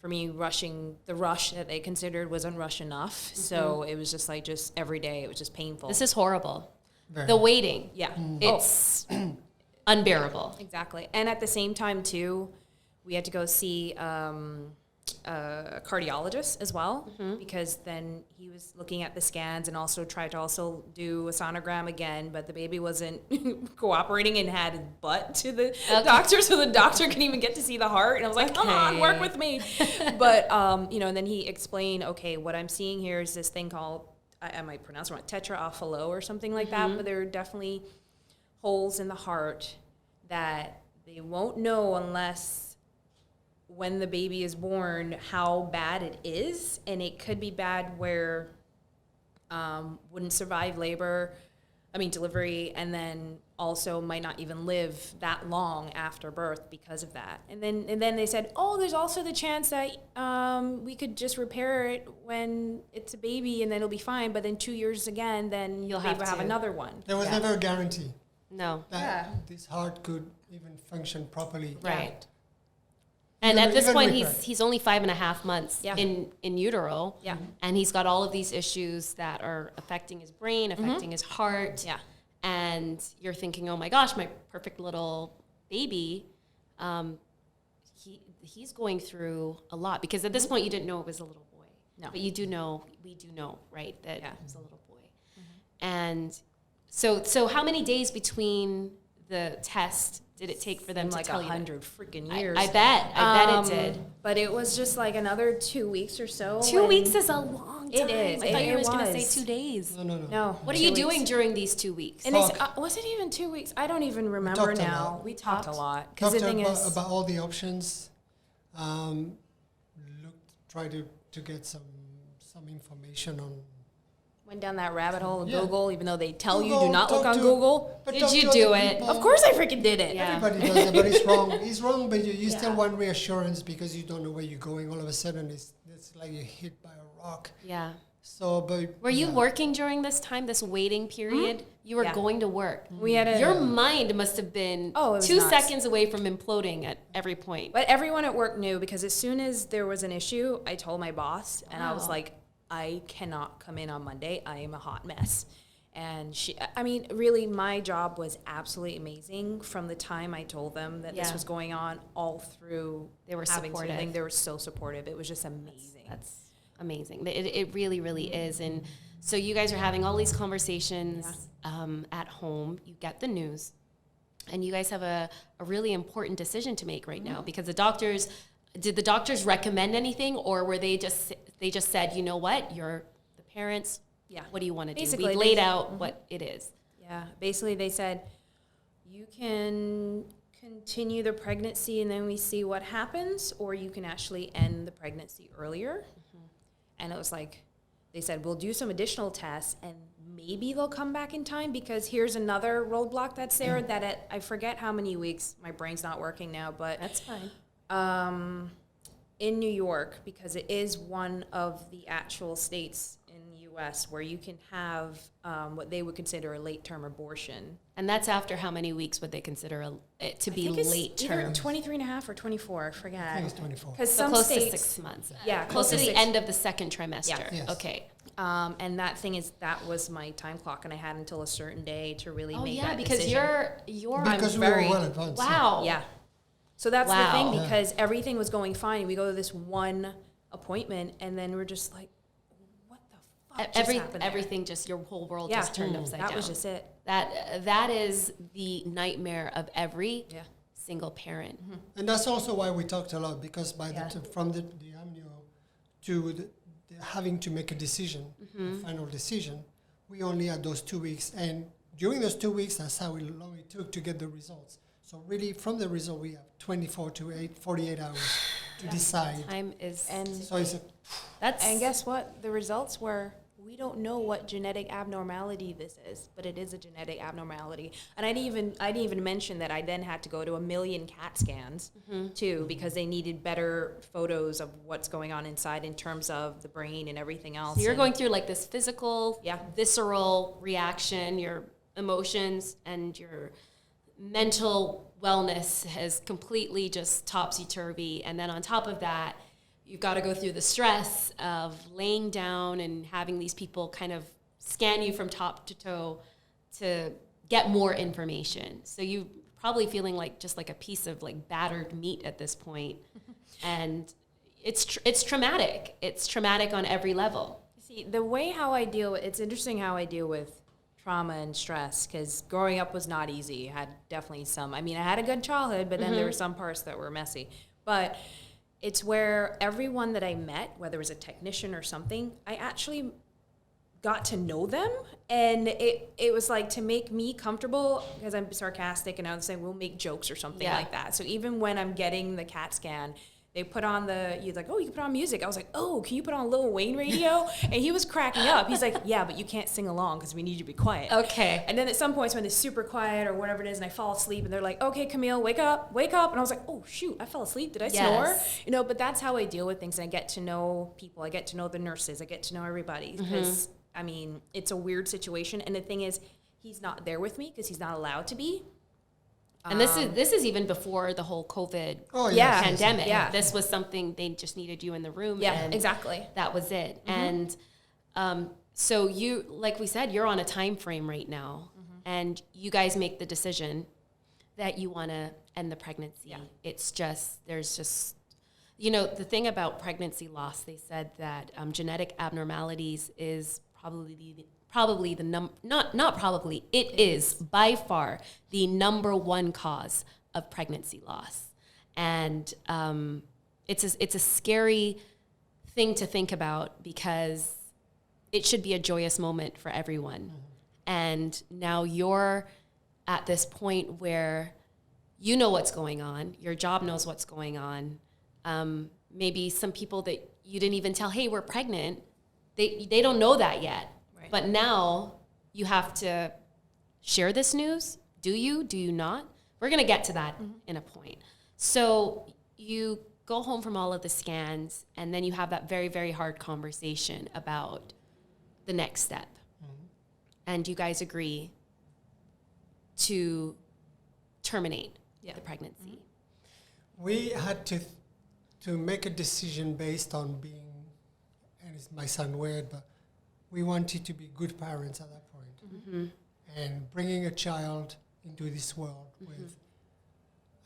For me, the rush that they considered wasn't rush enough. So it was just every day, it was just painful. This is horrible. Very. The waiting. Yeah. It's unbearable. Exactly. And at the same time, too, we had to go see a cardiologist as well, because then he was looking at the scans and also tried to do a sonogram again, but the baby wasn't cooperating and had his butt to the doctor, so the doctor couldn't even get to see the heart. And I was like, come on, work with me. But, and then he explained, okay, what I'm seeing here is this thing called, I might pronounce it wrong, tetraophalo or something like that, but there are definitely holes in the heart that they won't know unless when the baby is born how bad it is, and it could be bad where wouldn't survive delivery, and then also might not even live that long after birth because of that. And then they said, oh, there's also the chance that we could just repair it when it's a baby and then it'll be fine, but then 2 years again, then you'll have another one. There was never a guarantee No. that this heart could even function properly. Right. And Even- at this even point, with her. he's only 5.5 months Yeah. in utero. Yeah. And he's got all of these issues that are affecting his brain, affecting his heart. Yeah. And you're thinking, oh my gosh, my perfect little baby, he's going through a lot. Because at this point, you didn't know it was a little boy. No. But we do know, right, that it was a little boy. And so how many days between the test did it take for them to like tell you? 100 freaking years. I bet it did. But it was just like another 2 weeks or so. 2 weeks is a long time. It is. I thought you were just going to was. say 2 days. No. No. What are you doing during these 2 weeks? And they said, was it even 2 weeks? I don't even remember talked a now. lot. We talked a lot. Talked Because the thing is, about all the options. Tried to get some information on. went down that rabbit hole of Yeah. Google, even though they tell you Google, do not look talk on to- Google. but Did talk you to do other it? people. Of course I freaking did it. Yeah. Everybody does it, but it's wrong. It's wrong, but you still want reassurance because you don't know where you're going. All of a sudden, it's like you're hit by a rock. Yeah. So, but Were you working during this time, this waiting period? You were Yeah. going to work. We had Your mind must have been it was 2 nuts. seconds away from imploding at every point. But everyone at work knew, because as soon as there was an issue, I told my boss, and I was Wow. like, I cannot come in on Monday. I am a hot mess. And really, my job was absolutely amazing from the time I told them that this Yeah. was going on all through. They were having supportive. something. They were so supportive. It was just amazing. That's amazing. It really, really is. And so you guys are having all these conversations at home. You get the news. And you guys have a really important decision to make right now, because did the doctors recommend anything, or were they just said, you know what, you're the parents, Yeah. what do you want to do? Basically, We've laid out what it is. Yeah, basically they said, you can continue the pregnancy and then we see what happens, or you can actually end the pregnancy earlier. And it was like, they said, we'll do some additional tests and maybe they'll come back in time, because here's another roadblock that's there that I forget how many weeks, my brain's not working now, but That's fine. in New York, because it is one of the actual states in the U.S. where you can have what they would consider a late-term abortion. And that's after how many weeks would they consider it to be late term? Either 23 and a half or 24, I forget. I think it's 24. Because So some close states, to 6 months. Yeah, Close to the 6. end of the second trimester. Yeah. Yes. Okay. And that thing is, that was my time clock, and I had until a certain day to really Oh make yeah, that because decision. you're Because we very- were well advanced. wow. Yeah. So that's the Wow. thing, Yeah. because everything was going fine. We go to this one appointment, and then we're just like, what the fuck just happened there? Everything just your whole world Yeah. just turned upside down. That was just it. That is the nightmare of every Yeah. single parent. And that's also why we talked a lot, because Yeah. from the amnio to the having to make a decision, a final decision, we only had those 2 weeks. And during those 2 weeks, that's how long it took to get the results. So really, from the result, we have 24 to 48 hours to decide. Time is And So it's that's And guess what? The results were, we don't know what genetic abnormality this is, but it is a genetic abnormality. And I didn't even mention that I then had to go to 1 million CAT scans too, because they needed better photos of what's going on inside in terms of the brain and everything else. so you're And- going through like this physical, Yeah. visceral reaction, your emotions and your mental wellness has completely just topsy-turvy. And then on top of that, you've got to go through the stress of laying down and having these people kind of scan you from top to toe to get more information. So you probably feeling like just like a piece of like battered meat at this point. And it's traumatic. It's traumatic on every level. See, the way how I deal with, it's interesting how I deal with trauma and stress, because growing up was not easy. I had definitely some, I mean, I had a good childhood, but then there were some parts that were messy. But it's where everyone that I met, whether it was a technician or something, I actually got to know them. And it was like to make me comfortable, because I'm sarcastic and I was saying we'll make jokes or something Yeah. like that. So even when I'm getting the CAT scan, they put on you're like, oh, you can put on music. I was like, oh, can you put on Lil Wayne radio? And he was cracking up. He's like, yeah, but you can't sing along because we need you to be quiet. Okay. And then at some points when it's super quiet or whatever it is, and I fall asleep, and they're like, okay, Camille, wake up. And I was like, oh, shoot, I fell asleep. Did I snore? You know, but that's how I deal with things. I get to know people. I get to know the nurses. I get to know everybody. Because, I mean, it's a weird situation. And the thing is, he's not there with me because he's not allowed to be. And this is even before the whole COVID yeah. pandemic. Yeah. This was something they just needed you in the room. Yeah, and exactly. that was it. And so you, like we said, you're on a time frame right now, and you guys make the decision that you want to end the pregnancy. Yeah. It's just, there's just, you know, the thing about pregnancy loss, they said that genetic abnormalities is it is by far the number one cause of pregnancy loss. And it's a scary thing to think about, because it should be a joyous moment for everyone. And now you're at this point where you know what's going on, your job knows what's going on. Maybe some people that you didn't even tell, hey, we're pregnant, they don't know that yet. Right. But now you have to share this news. Do you not? We're going to get to that in a point. So you go home from all of the scans, and then you have that very, very hard conversation about the next step. And you guys agree to terminate the pregnancy. We had to make a decision based on being, and it might sound weird, but we wanted to be good parents at that point. And bringing a child into this world with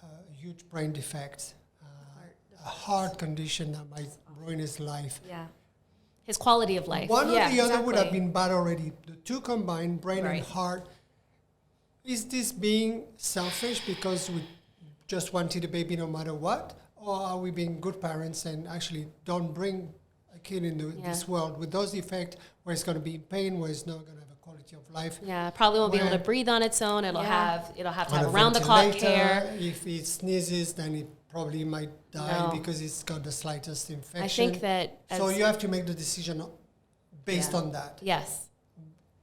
a huge brain defect, a heart condition that might ruin his life. Yeah. His quality of life. One or the other would have exactly. been bad already. The two combined, brain and Right. heart. Is this being selfish because we just wanted a baby no matter what? Or are we being good parents and actually don't bring a kid into this world with those effects, where it's going to be in pain, where it's not going to have a quality of life? Yeah, probably won't be able to When- breathe on its own. It'll Yeah. have to On have a around the clock ventilator. care. If it sneezes, then it probably might die No. because it's got the slightest infection. I think that So you have to make the decision based Yeah. on that. yes.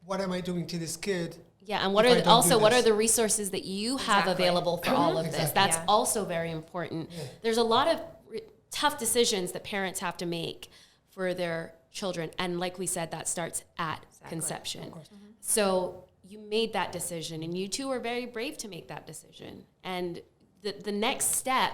What am I doing to this kid? Yeah, and what if are I the, don't also do what are this. the resources that you have Exactly. available for all of this? Exactly. That's Yeah. also very important. Yeah. There's a lot of tough decisions that parents have to make for their children. And like we said, that starts at conception. Of course. So you made that decision, and you two were very brave to make that decision. And the next step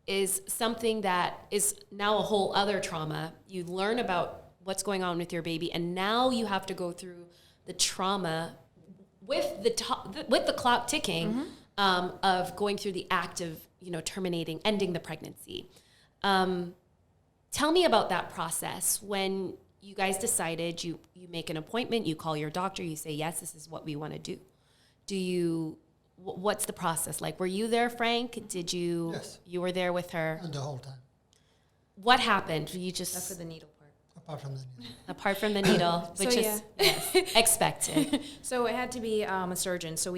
is something that is now a whole other trauma. You learn about what's going on with your baby, and now you have to go through the trauma with the clock ticking of going through the act of, ending the pregnancy. Tell me about that process. When you guys decided, you make an appointment, you call your doctor, you say, yes, this is what we want to do. What's the process like? Were you there, Frank? Yes. You were there with her? And the whole time. What happened? You just... Except for the needle part. Apart from the needle. Apart from the needle, which is expected. So it had to be a surgeon. So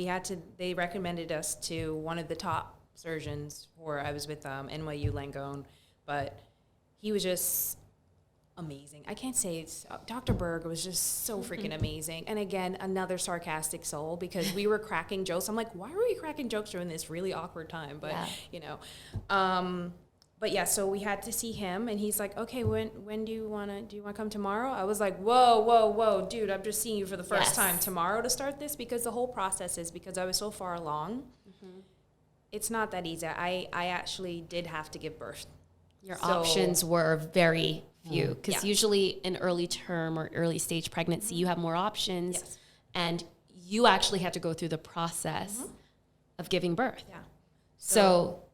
they recommended us to one of the top surgeons, I was with NYU Langone, but he was just amazing. I can't say Dr. Berg was just so freaking amazing. And again, another sarcastic soul, because we were cracking jokes. I'm like, why are we cracking jokes during this really awkward time? But, but yeah, so we had to see him, and he's like, okay, when do you want to come tomorrow? I was like, whoa, dude, I'm just seeing you for the first time tomorrow to start this, because the whole process is, because I was so far along, it's not that easy. I actually did have to give birth. Your options were very few, because usually in early term or early stage pregnancy, you have more options, and you actually had to go through the process of giving birth. Yeah. So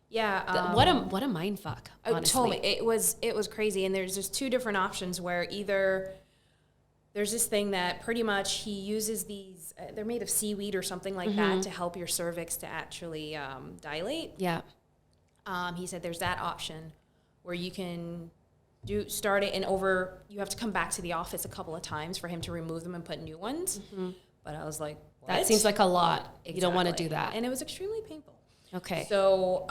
what a mind fuck, honestly. Totally. It was crazy. And there's just two different options, where either there's this thing that pretty much he uses these, they're made of seaweed or something like that to help your cervix to actually dilate. Yeah. He said there's that option where you can start it, and you have to come back to the office a couple of times for him to remove them and put new ones. But I was like, what? That seems like a lot. Exactly. You don't want to do that. And it was extremely painful. Okay. So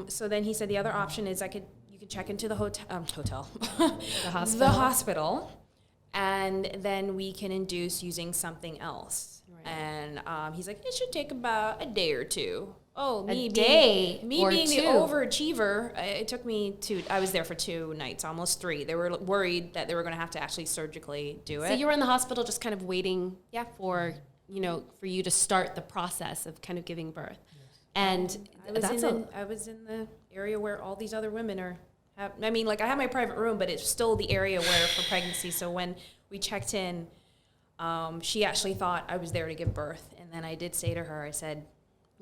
so then he said the other option is you could check into the hotel, the hospital, and then we can induce using something else. Right. And he's like, it should take about a day or two. Oh, me being the overachiever, it took me I was there for 2 nights, almost 3. They were worried that they were going to have to actually surgically do it. So you were in the hospital just kind of waiting for you to start the process of kind of giving birth. And I was in the area where all these other women are. I had my private room, but it's still the area where for pregnancy. So when we checked in, she actually thought I was there to give birth. And then I did say to her, I said,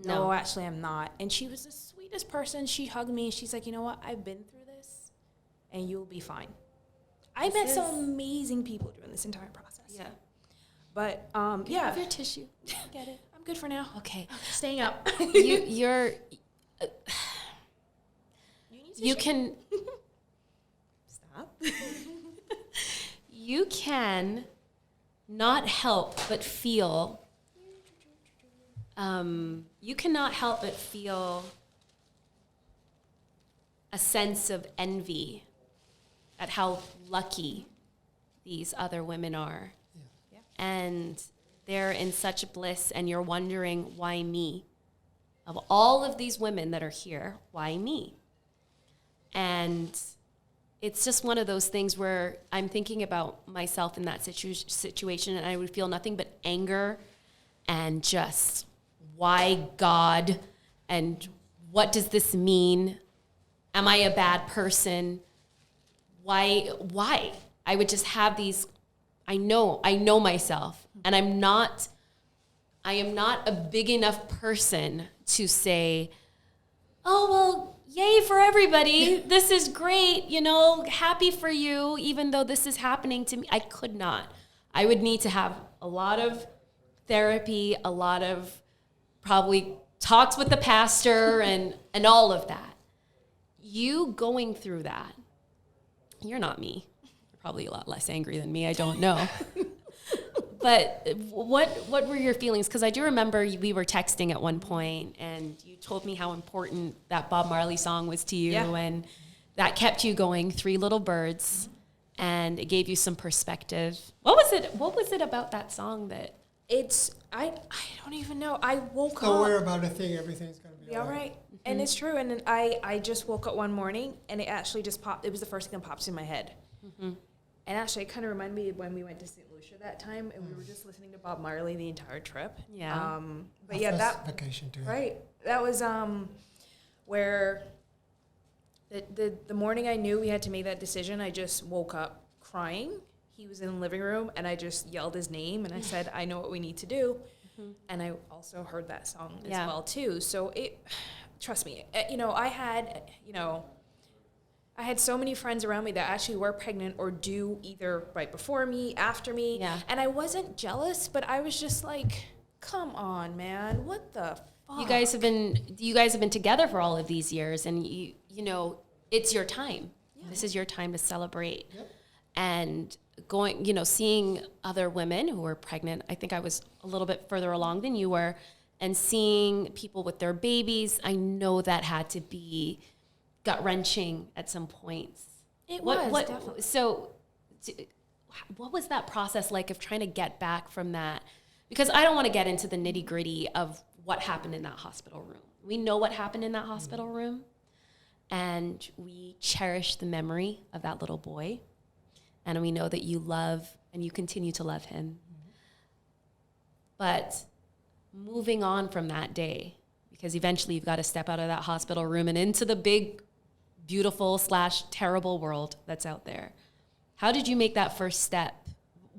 no, actually I'm not. And she was the sweetest person. She hugged me. She's like, you know what? I've been through this, and you'll be fine. I met some amazing people during this entire process. Yeah. But, Have your tissue. Get it. I'm good for now. Okay. Staying up. You can stop. You can not help but feel. You cannot help but feel a sense of envy at how lucky these other women are. Yeah. And they're in such bliss, and you're wondering, why me? Of all of these women that are here, why me? And it's just one of those things where I'm thinking about myself in that situation, and I would feel nothing but anger and just, why God? And what does this mean? Am I a bad person? Why? I would just have these, I know myself, and I am not a big enough person to say, oh, well, yay for everybody. This is great, happy for you, even though this is happening to me. I could not. I would need to have a lot of therapy, a lot of probably talks with the pastor and all of that. You going through that, you're not me. You're probably a lot less angry than me. I don't know. But what were your feelings? Because I do remember we were texting at one point, and you told me how important that Bob Marley song was to you, and that kept you going, 3 Little Birds, and it gave you some perspective. What was it about that song that... I don't even know. I woke up... Don't worry about a thing. Everything's going to be all right. Mm-hmm. And it's true. And then I just woke up one morning, and it actually just popped. It was the first thing that popped in my head. Mm-hmm. And actually, it kind of reminded me of when we went to St. Lucia that time, and we were just listening to Bob Marley the entire trip. Yeah. But yeah, that vacation too. right. That was where the morning I knew we had to make that decision, I just woke up crying. He was in the living room, and I just yelled his name, and I said, "I know what we need to do." Mm-hmm. And I also heard that song as well too. So trust me, I had so many friends around me that actually were pregnant or due either right before me, after me. Yeah. And I wasn't jealous, but I was just like, come on, man, what the fuck? You guys have been together for all of these years, and you know, it's your time. Yeah. This is your time to celebrate. Yep. And seeing other women who were pregnant, I think I was a little bit further along than you were, and seeing people with their babies, I know that had to be gut-wrenching at some points. It was, definitely. So what was that process like of trying to get back from that? Because I don't want to get into the nitty-gritty of what happened in that hospital room. We know what happened in that hospital room, and we cherish the memory of that little boy, and we know that you love and you continue to love him. But moving on from that day, because eventually you've got to step out of that hospital room and into the big, beautiful / terrible world that's out there. How did you make that first step?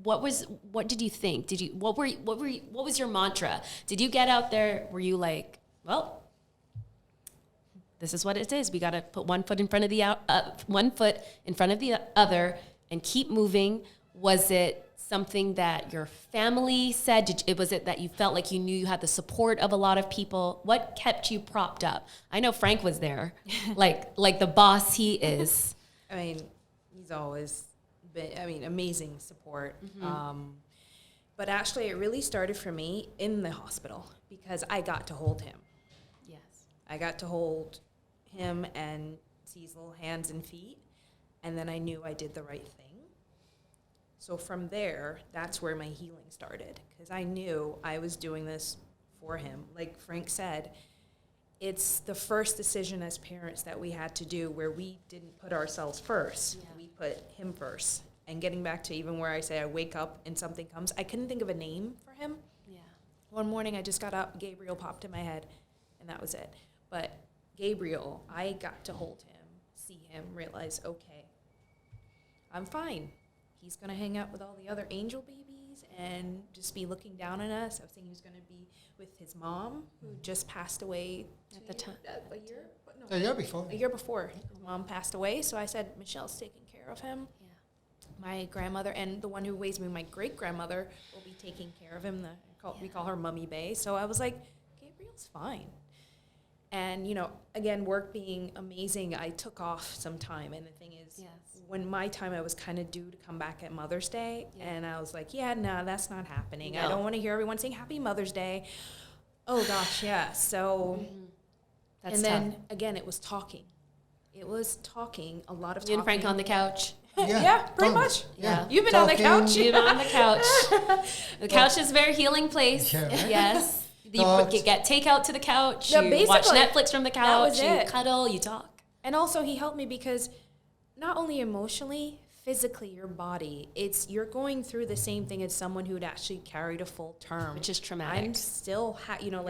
What did you think? What was your mantra? Did you get out there? Were you like, well, this is what it is. We got to put one foot in front of the other and keep moving. Was it something that your family said? Was it that you felt like you knew you had the support of a lot of people? What kept you propped up? I know Frank was there, like the boss he is. I mean, he's always been, amazing support. Mm-hmm. But actually, it really started for me in the hospital because I got to hold him. Yes. I got to hold him and see his little hands and feet, and then I knew I did the right thing. So from there, that's where my healing started, because I knew I was doing this for him. Like Frank said, it's the first decision as parents that we had to do where we didn't put ourselves first. Yeah. We put him first. And getting back to even where I say I wake up and something comes, I couldn't think of a name for him. Yeah. One morning I just got up, Gabriel popped in my head, and that was it. But Gabriel, I got to hold him, see him, realize, okay, I'm fine. He's going to hang out with all the other angel babies and just be looking down on us. I was thinking he was going to be with his mom, who just passed away at the time. A year before. A year before. His mom passed away. So I said, Michelle's taking care of him. Yeah. My grandmother and the one who raised me, my great-grandmother, will be taking care of him. We call her Mummy Bay. So I was like, Gabriel's fine. And, again, work being amazing, I took off some time. And the thing is, when my time, I was kind of due to come back at Mother's Day. Yeah. And I was like, no, that's not happening. No. I don't want to hear everyone saying Happy Mother's Day. Oh, gosh, yeah. So, That's and tough. then, again, it was talking. It was talking, a lot of talking. You and Frank on the couch. Yeah, pretty much. Yeah. You've been on the couch. You've been on the couch. The couch is a very healing place. Yeah, right? Yes. You get takeout to the couch. Yeah, you watch Netflix from the couch. That was you it. Cuddle. You talk. And also, he helped me because not only emotionally, physically, your body, you're going through the same thing as someone who'd actually carried a full term. Which is traumatic. I'm still,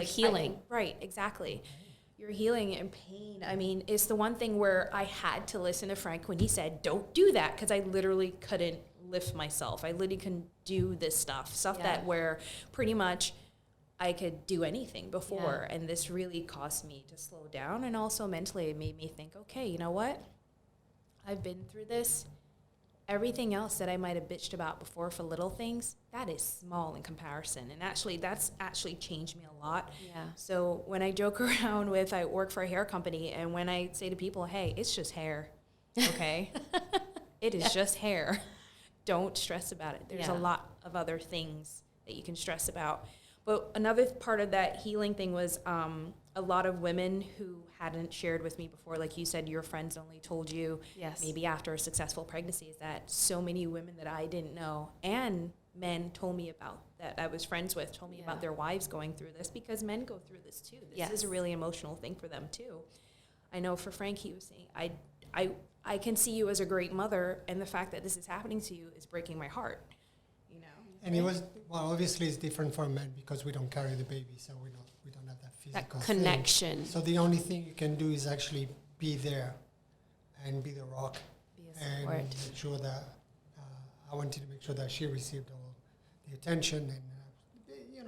healing. Right, exactly. You're healing in pain. I mean, it's the one thing where I had to listen to Frank when he said, don't do that, because I literally couldn't lift myself. I literally couldn't do this stuff that where pretty much I could do anything before. Yeah. And this really caused me to slow down. And also mentally, it made me think, okay, you know what? I've been through this. Everything else that I might have bitched about before for little things, that is small in comparison. And actually, that's actually changed me a lot. Yeah. So when I joke around with, I work for a hair company, and when I say to people, hey, it's just hair, okay? It is just hair. Don't stress about it. There's a lot of other things that you can stress about. But another part of that healing thing was a lot of women who hadn't shared with me before, like you said, your friends only told you maybe after a successful pregnancy, is that so many women that I didn't know and men told me about, that I was friends with, told me about their wives going through this, because men go through this too. This is a really emotional thing for them too. I know for Frank, he was saying, I can see you as a great mother, and the fact that this is happening to you is breaking my heart, you know. And it was, well, obviously it's different for men because we don't carry the baby, so we don't have that physical connection. thing. So the only thing you can do is actually be there and be the rock. Be a support. And make sure that, I wanted to make sure that she received all the attention. And,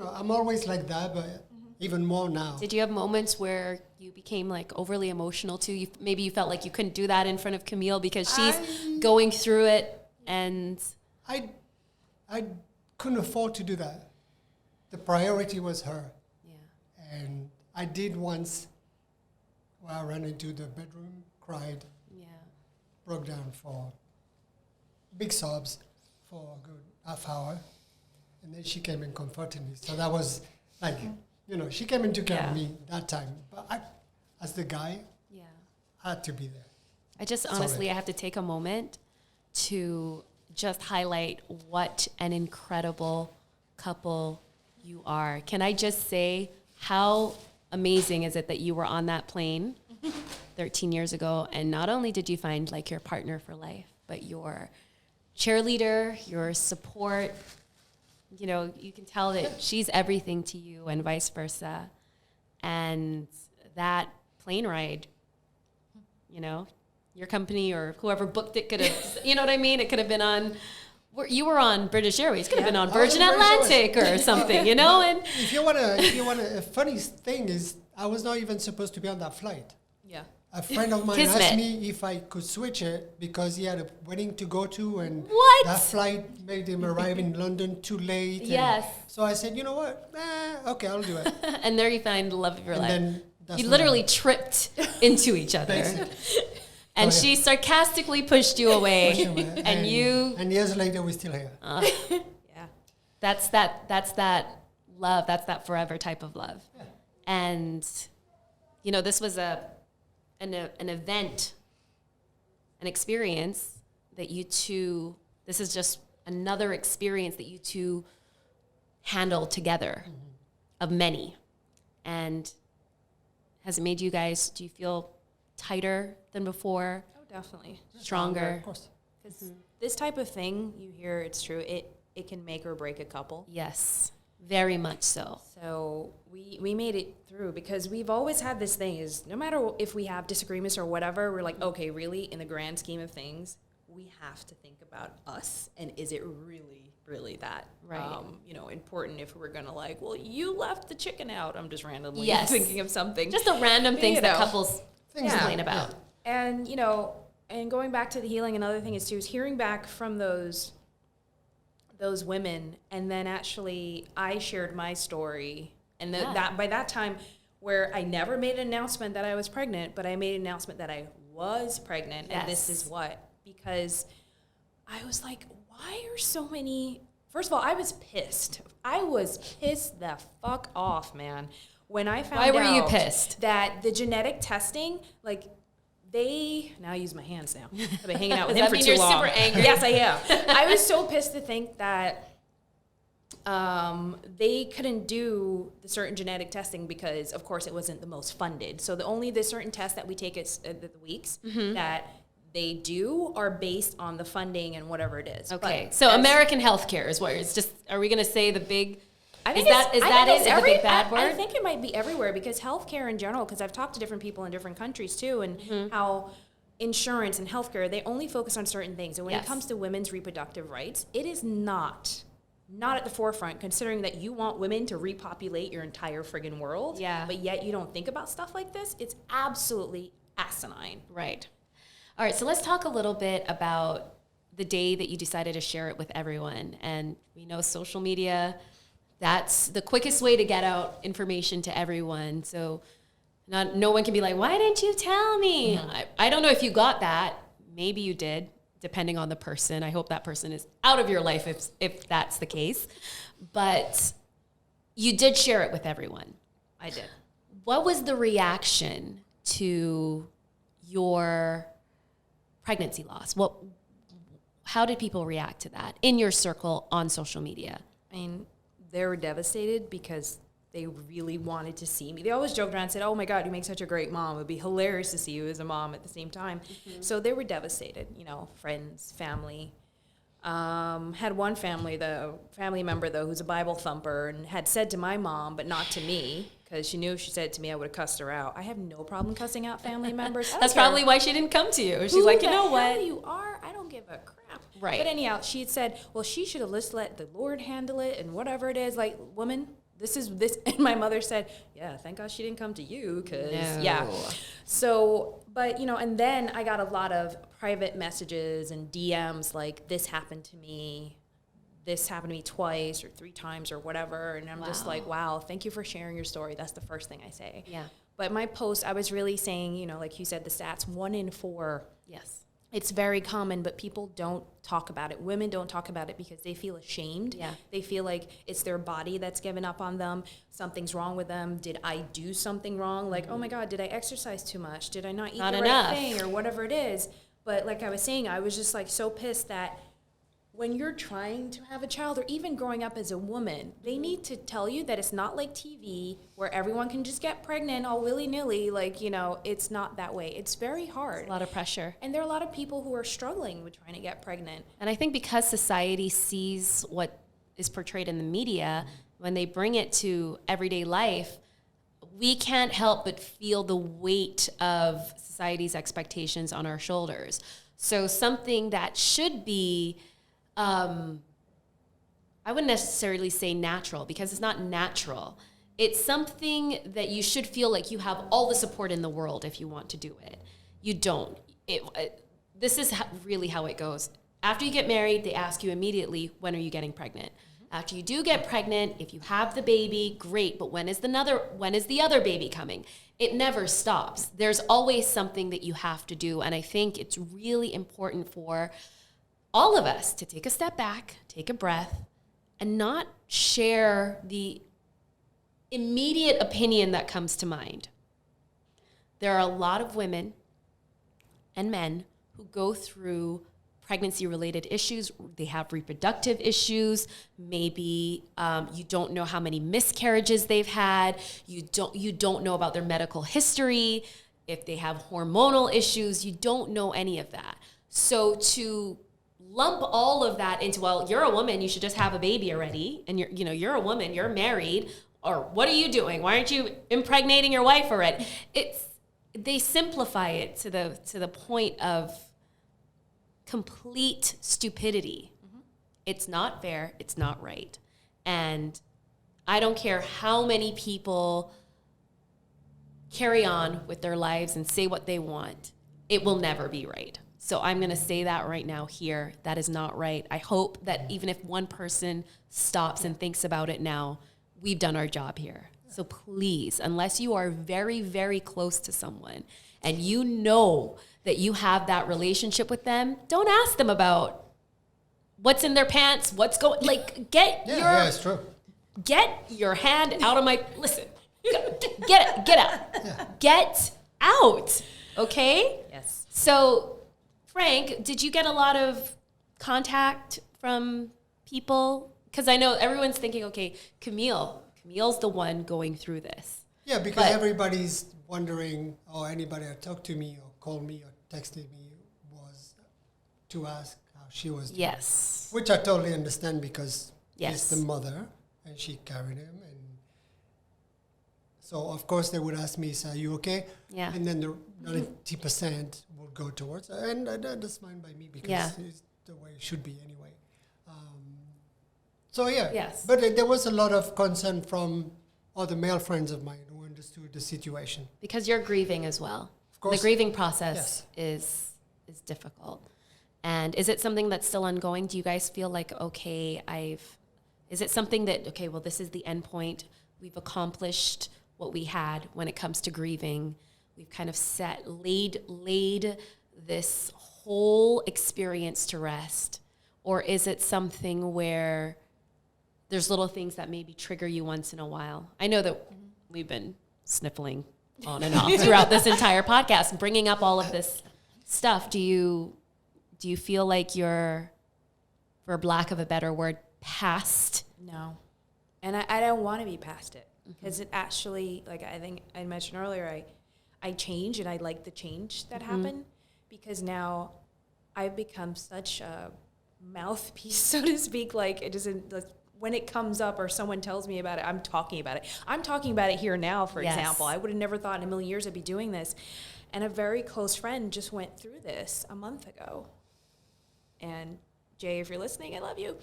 I'm always like that, but even more now. Did you have moments where you became like overly emotional too? Maybe you felt like you couldn't do that in front of Camille because she's going through it, and I couldn't afford to do that. The priority was her. Yeah. And I did once where I ran into the bedroom, cried, broke down for big sobs for a good half hour. And then she came and comforted me. So that was like, she came and took care of me that time. But I, as the guy, I had to be there. I just honestly, I have to take a moment to just highlight what an incredible couple you are. Can I just say, how amazing is it that you were on that plane 13 years ago, and not only did you find like your partner for life, but your cheerleader, your support. You can tell that she's everything to you and vice versa. And that plane ride, your company or whoever booked it could have, you know what I mean? It could have been on, you were on British Airways, could have been on Virgin Atlantic or something, And if you want a funny thing is, I was not even supposed to be on that flight. Yeah. A friend of mine Kismet. asked me if I could switch it because he had a wedding to go to, and What? that flight made him arrive in London too late. Yes. So I said, you know what? Okay, I'll do it. and there you find the love of your And life. then that's You what literally happened. tripped into each other. Basically. And she sarcastically pushed you away. Push away. And you, And years later, we're still here. Yeah. that's that love, that's that forever type of love. Yeah. And, this was an event, an experience that you two, this is just another experience that you two handle together of many. And has it made you guys, do you feel tighter than before? Oh, definitely. Stronger? Of course. Because this type of thing, you hear it's true, it can make or break a couple. Yes, very much so. So we made it through because we've always had this thing is no matter if we have disagreements or whatever, we're like, okay, really, in the grand scheme of things, we have to think about us. And is it really that, important if we're going to like, well, you left the chicken out. I'm just randomly thinking of something. Just the random things that couples complain about. Yeah. And, and going back to the healing, another thing is too, is hearing back from those women, and then actually I shared my story, and that by that time, where I never made an announcement that I was pregnant, but I made an announcement that I was pregnant, and this is what, because I was like, why are so many? First of all, I was pissed. I was pissed the fuck off, man, when I found out. Why were you pissed? That the genetic testing, like. Now I use my hands now. I've been hanging out with him for too you're long. super angry? Yes, I am. I was so pissed to think that they couldn't do the certain genetic testing because, of course, it wasn't the most funded. So the certain tests that we take at the weeks that they do are based on the funding and whatever it is. Okay, so American healthcare is what it's just. Are we going to say the big? I think is the big bad word? I think it might be everywhere because healthcare in general, because I've talked to different people in different countries too, and how insurance and healthcare, they only focus on certain things. And when it comes to women's reproductive rights, it is not at the forefront, considering that you want women to repopulate your entire friggin' world. Yeah. But yet you don't think about stuff like this. It's absolutely asinine. Right. All right, so let's talk a little bit about the day that you decided to share it with everyone. And we know social media, that's the quickest way to get out information to everyone. So no one can be like, why didn't you tell me? I don't know if you got that. Maybe you did, depending on the person. I hope that person is out of your life if that's the case. But you did share it with everyone. I did. What was the reaction to your pregnancy loss? How did people react to that in your circle on social media? I mean, they were devastated because they really wanted to see me. They always joked around and said, oh my God, you make such a great mom. It would be hilarious to see you as a mom at the same time. Mm-hmm. So they were devastated, friends, family. Had one family member, though, who's a Bible thumper and had said to my mom, but not to me, because she knew if she said it to me, I would have cussed her out. I have no problem cussing out family members. That's probably why she didn't come to you. She's like, you know what? You are? I don't give a crap. Right. But anyhow, she had said, well, she should have just let the Lord handle it and whatever it is. Like, woman, this is this. And my mother said, yeah, thank God she didn't come to you, because, yeah. So, but, and then I got a lot of private messages and DMs like, this happened to me twice or 3 times or whatever. And I'm just like, wow, thank you for sharing your story. That's the first thing I say. Yeah. But my post, I was really saying, like you said, the stats, 1 in 4. Yes. It's very common, but people don't talk about it. Women don't talk about it because they feel ashamed. Yeah. They feel like it's their body that's given up on them. Something's wrong with them. Did I do something wrong? Like, oh my God, did I exercise too much? Did I not eat the right thing or whatever it is? But like I was saying, I was just like so pissed that when you're trying to have a child, or even growing up as a woman, they need to tell you that it's not like TV where everyone can just get pregnant all willy-nilly. Like, it's not that way. It's very hard. It's a lot of pressure. And there are a lot of people who are struggling with trying to get pregnant. And I think because society sees what is portrayed in the media, when they bring it to everyday life, we can't help but feel the weight of society's expectations on our shoulders. So something that should be... I wouldn't necessarily say natural, because it's not natural. It's something that you should feel like you have all the support in the world if you want to do it. You don't. This is really how it goes. After you get married, they ask you immediately, when are you getting pregnant? After you do get pregnant, if you have the baby, great, but when is the other baby coming? It never stops. There's always something that you have to do, and I think it's really important for all of us to take a step back, take a breath, and not share the immediate opinion that comes to mind. There are a lot of women and men who go through pregnancy-related issues. They have reproductive issues. Maybe you don't know how many miscarriages they've had. You don't know about their medical history. If they have hormonal issues, you don't know any of that. So to lump all of that into, well, you're a woman, you should just have a baby already, and you're a woman, you're married, or what are you doing? Why aren't you impregnating your wife already? They simplify it to the point of complete stupidity. Mm-hmm. It's not fair, it's not right. And I don't care how many people carry on with their lives and say what they want, it will never be right. So I'm going to say that right now here. That is not right. I hope that even if one person stops and thinks about it now, we've done our job here. So please, unless you are very, very close to someone and you know that you have that relationship with them, don't ask them about what's in their pants, what's going, like, it's true. Get your hand out of my, listen, get out. Yeah. Get out, okay? Yes. So, Frank, did you get a lot of contact from people? Because I know everyone's thinking, okay, Camille's the one going through this. Yeah, because everybody's wondering, or anybody that talked to me or called me or texted me was to ask how she was doing. Yes. Which I totally understand, because she's the mother and she carried him. And so, of course, they would ask me, are you okay? Yeah. And then the 90% will go towards, and that's fine by me, because it's the way it should be anyway. Yes. But there was a lot of concern from other male friends of mine who understood the situation. Because you're grieving as well. Of course. The grieving process is difficult. And is it something that's still ongoing? Do you guys feel like, is it something that, okay, well, this is the end point. We've accomplished what we had when it comes to grieving. We've kind of laid this whole experience to rest? Or is it something where there's little things that maybe trigger you once in a while? I know that we've been sniffling on and off throughout this entire podcast and bringing up all of this stuff. Do you feel like you're, for lack of a better word, past? No. And I don't want to be past it. because it actually, like I think I mentioned earlier, I change, and I like the change that happened, because now I've become such a mouthpiece, so to speak. Like, it doesn't, like, when it comes up or someone tells me about it, I'm talking about it. I'm talking about it here now, for example. I would have never thought in a million years I'd be doing this. And a very close friend just went through this a month ago. And Jay, if you're listening, I love you.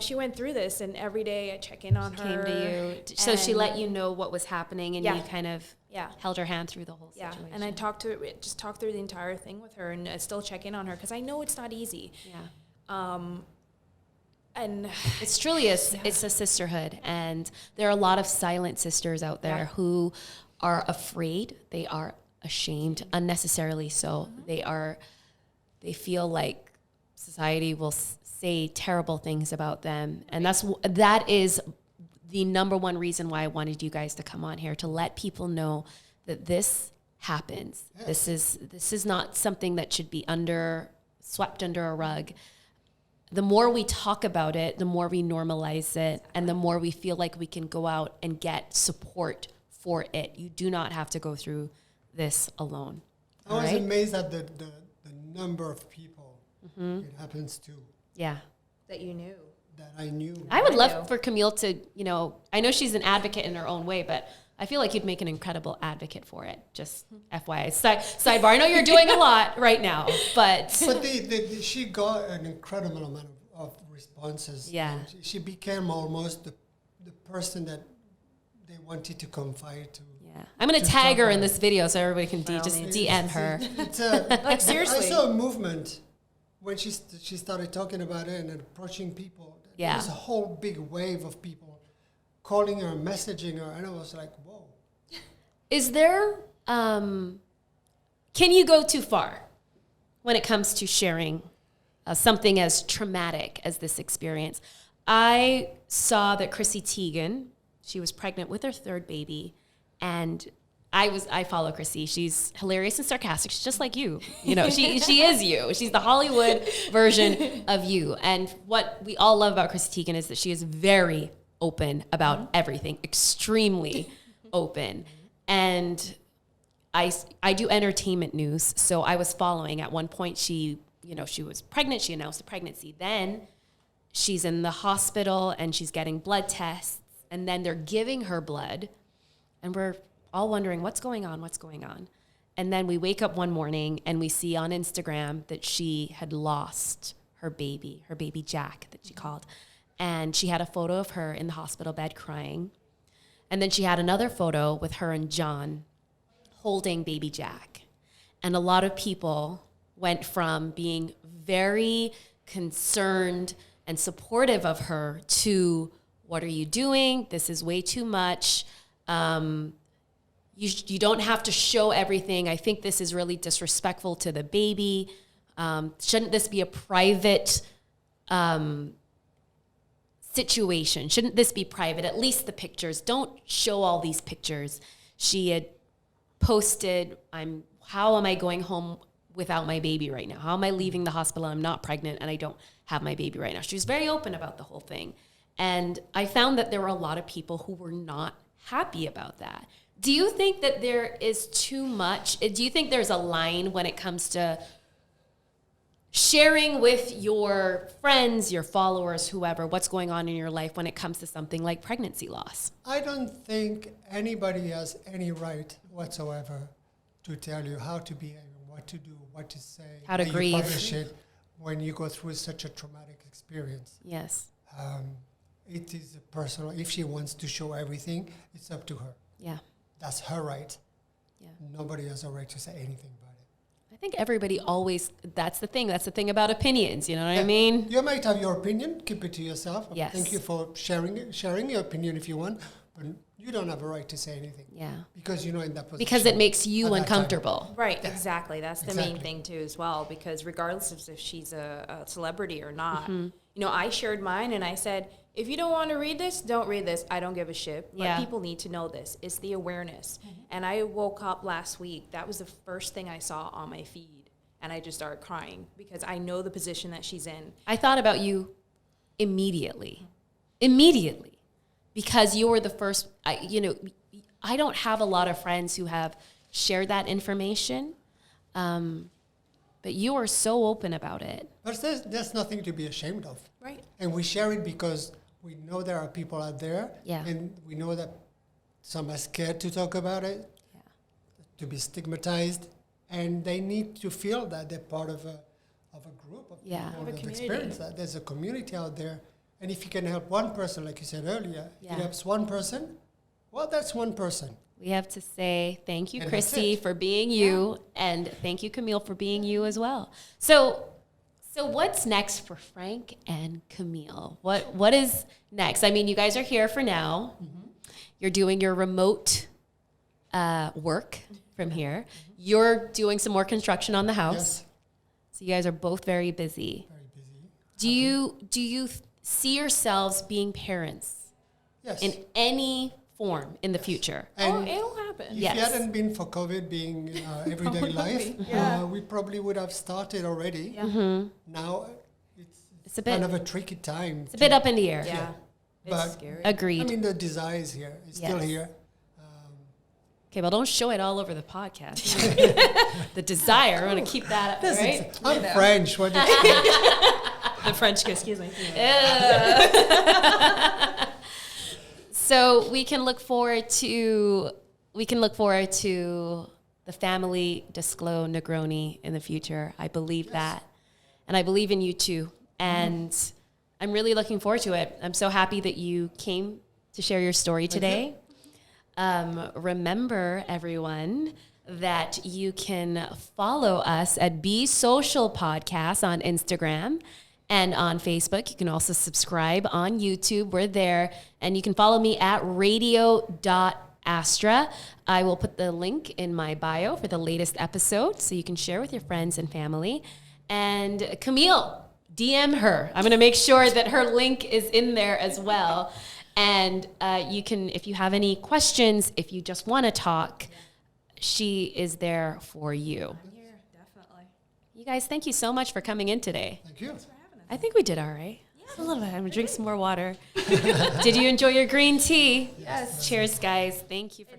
She went through this, and every day I check in on her. Came to you. So she let you know what was happening, and you kind of held her hand through the whole situation. And I talked through the entire thing with her, and I still check in on her, because I know it's not easy. And it's truly it's a sisterhood, and there are a lot of silent sisters out there who are afraid. They are ashamed, unnecessarily so. They feel like society will say terrible things about them, and that is the number one reason why I wanted you guys to come on here, to let people know that this happens. This is not something that should be swept under a rug. The more we talk about it, the more we normalize it, and the more we feel like we can go out and get support for it. You do not have to go through this alone. I was amazed at the number of people it happens to. Yeah. that you knew. That I knew. I would love for Camille to, I know she's an advocate in her own way, but I feel like you'd make an incredible advocate for it. Just FYI. Sidebar. I know you're doing a lot right now, but she got an incredible amount of responses. Yeah. She became almost the person that they wanted to confide to. Yeah. I'm going to tag her in this video so everybody can just DM her. It's Like, seriously. I saw a movement when she started talking about it and approaching people. Yeah. There was a whole big wave of people calling her, messaging her, and I was like, whoa. Is there, can you go too far when it comes to sharing something as traumatic as this experience? I saw that Chrissy Teigen, she was pregnant with her third baby, and I follow Chrissy. She's hilarious and sarcastic. She's just like you. She is you. She's the Hollywood version of you. And what we all love about Chrissy Teigen is that she is very open about everything, extremely open. And I do entertainment news, so I was following. At one point, she was pregnant. She announced the pregnancy. Then she's in the hospital and she's getting blood tests, and then they're giving her blood, and we're all wondering what's going on. And then we wake up one morning and we see on Instagram that she had lost her baby Jack, that she called. And she had a photo of her in the hospital bed crying. And then she had another photo with her and John holding baby Jack. And a lot of people went from being very concerned and supportive of her to, what are you doing? This is way too much. You don't have to show everything. I think this is really disrespectful to the baby. Shouldn't this be a private situation? Shouldn't this be private? At least the pictures. Don't show all these pictures. She had posted, how am I going home without my baby right now? How am I leaving the hospital? I'm not pregnant and I don't have my baby right now. She was very open about the whole thing. And I found that there were a lot of people who were not happy about that. Do you think that there is too much? Do you think there's a line when it comes to sharing with your friends, your followers, whoever, what's going on in your life when it comes to something like pregnancy loss? I don't think anybody has any right whatsoever to tell you how to behave, what to do, what to say, how to grieve. You publish it when you go through such a traumatic experience. Yes. It is personal. If she wants to show everything, it's up to her. Yeah. That's her right. Yeah. Nobody has a right to say anything about it. I think everybody always, that's the thing about opinions, you know what I mean? You might have your opinion, keep it to yourself. Yes. Thank you for sharing your opinion if you want, but you don't have a right to say anything. Yeah. Because you're not in that position. Because it makes you uncomfortable. Right, exactly. That's the main thing too as well, because regardless of if she's a celebrity or not, I shared mine and I said, if you don't want to read this, don't read this. I don't give a shit. But people need to know this. It's the awareness. And I woke up last week. That was the first thing I saw on my feed. And I just started crying because I know the position that she's in. I thought about you immediately. because you were the first, I don't have a lot of friends who have shared that information, but you are so open about it. But there's nothing to be ashamed of. Right. And we share it because we know there are people out there, and we know that some are scared to talk about it, to be stigmatized, and they need to feel that they're part of a group of people that experience that. There's a community out there, and if you can help one person, like you said earlier, it helps one person, well, that's one person. We have to say thank you, Christy, for being you, and thank you, Camille, for being you as well. So what's next for Frank and Camille? What is next? I mean, you guys are here for now. Mm-hmm. You're doing your remote work from here. You're doing some more construction on the house. Yes. So you guys are both very busy. Very busy. Do you see yourselves being parents? Yes. In any form in the future? And it'll happen. If it hadn't been for COVID being in our everyday life, we probably would have started already. Yeah. Mm-hmm. Now it's a bit, kind of a tricky time. It's a bit up in the air. Yeah. But it's scary. Agreed. I mean, the desire is here. It's still here. Okay, well, don't show it all over the podcast. The desire, I want to keep that up, right? I'm French. What did the French kiss, excuse me. So we can look forward to the family Desclaux-Negroni in the future. I believe that, and I believe in you too. And I'm really looking forward to it. I'm so happy that you came to share your story today. Remember, everyone, that you can follow us at Be Social Podcast on Instagram and on Facebook. You can also subscribe on YouTube. We're there. And you can follow me at radio.astra. I will put the link in my bio for the latest episode so you can share with your friends and family. And Camille, DM her. I'm going to make sure that her link is in there as well. And you can, if you have any questions, if you just want to talk, she is there for you. I'm here, definitely. You guys, thank you so much for coming in today. Thank you. Thanks for having us. I think we did all right. Yeah. A little bit. I'm going to drink some more water. Did you enjoy your green tea? Yes. Cheers, guys. Thank you for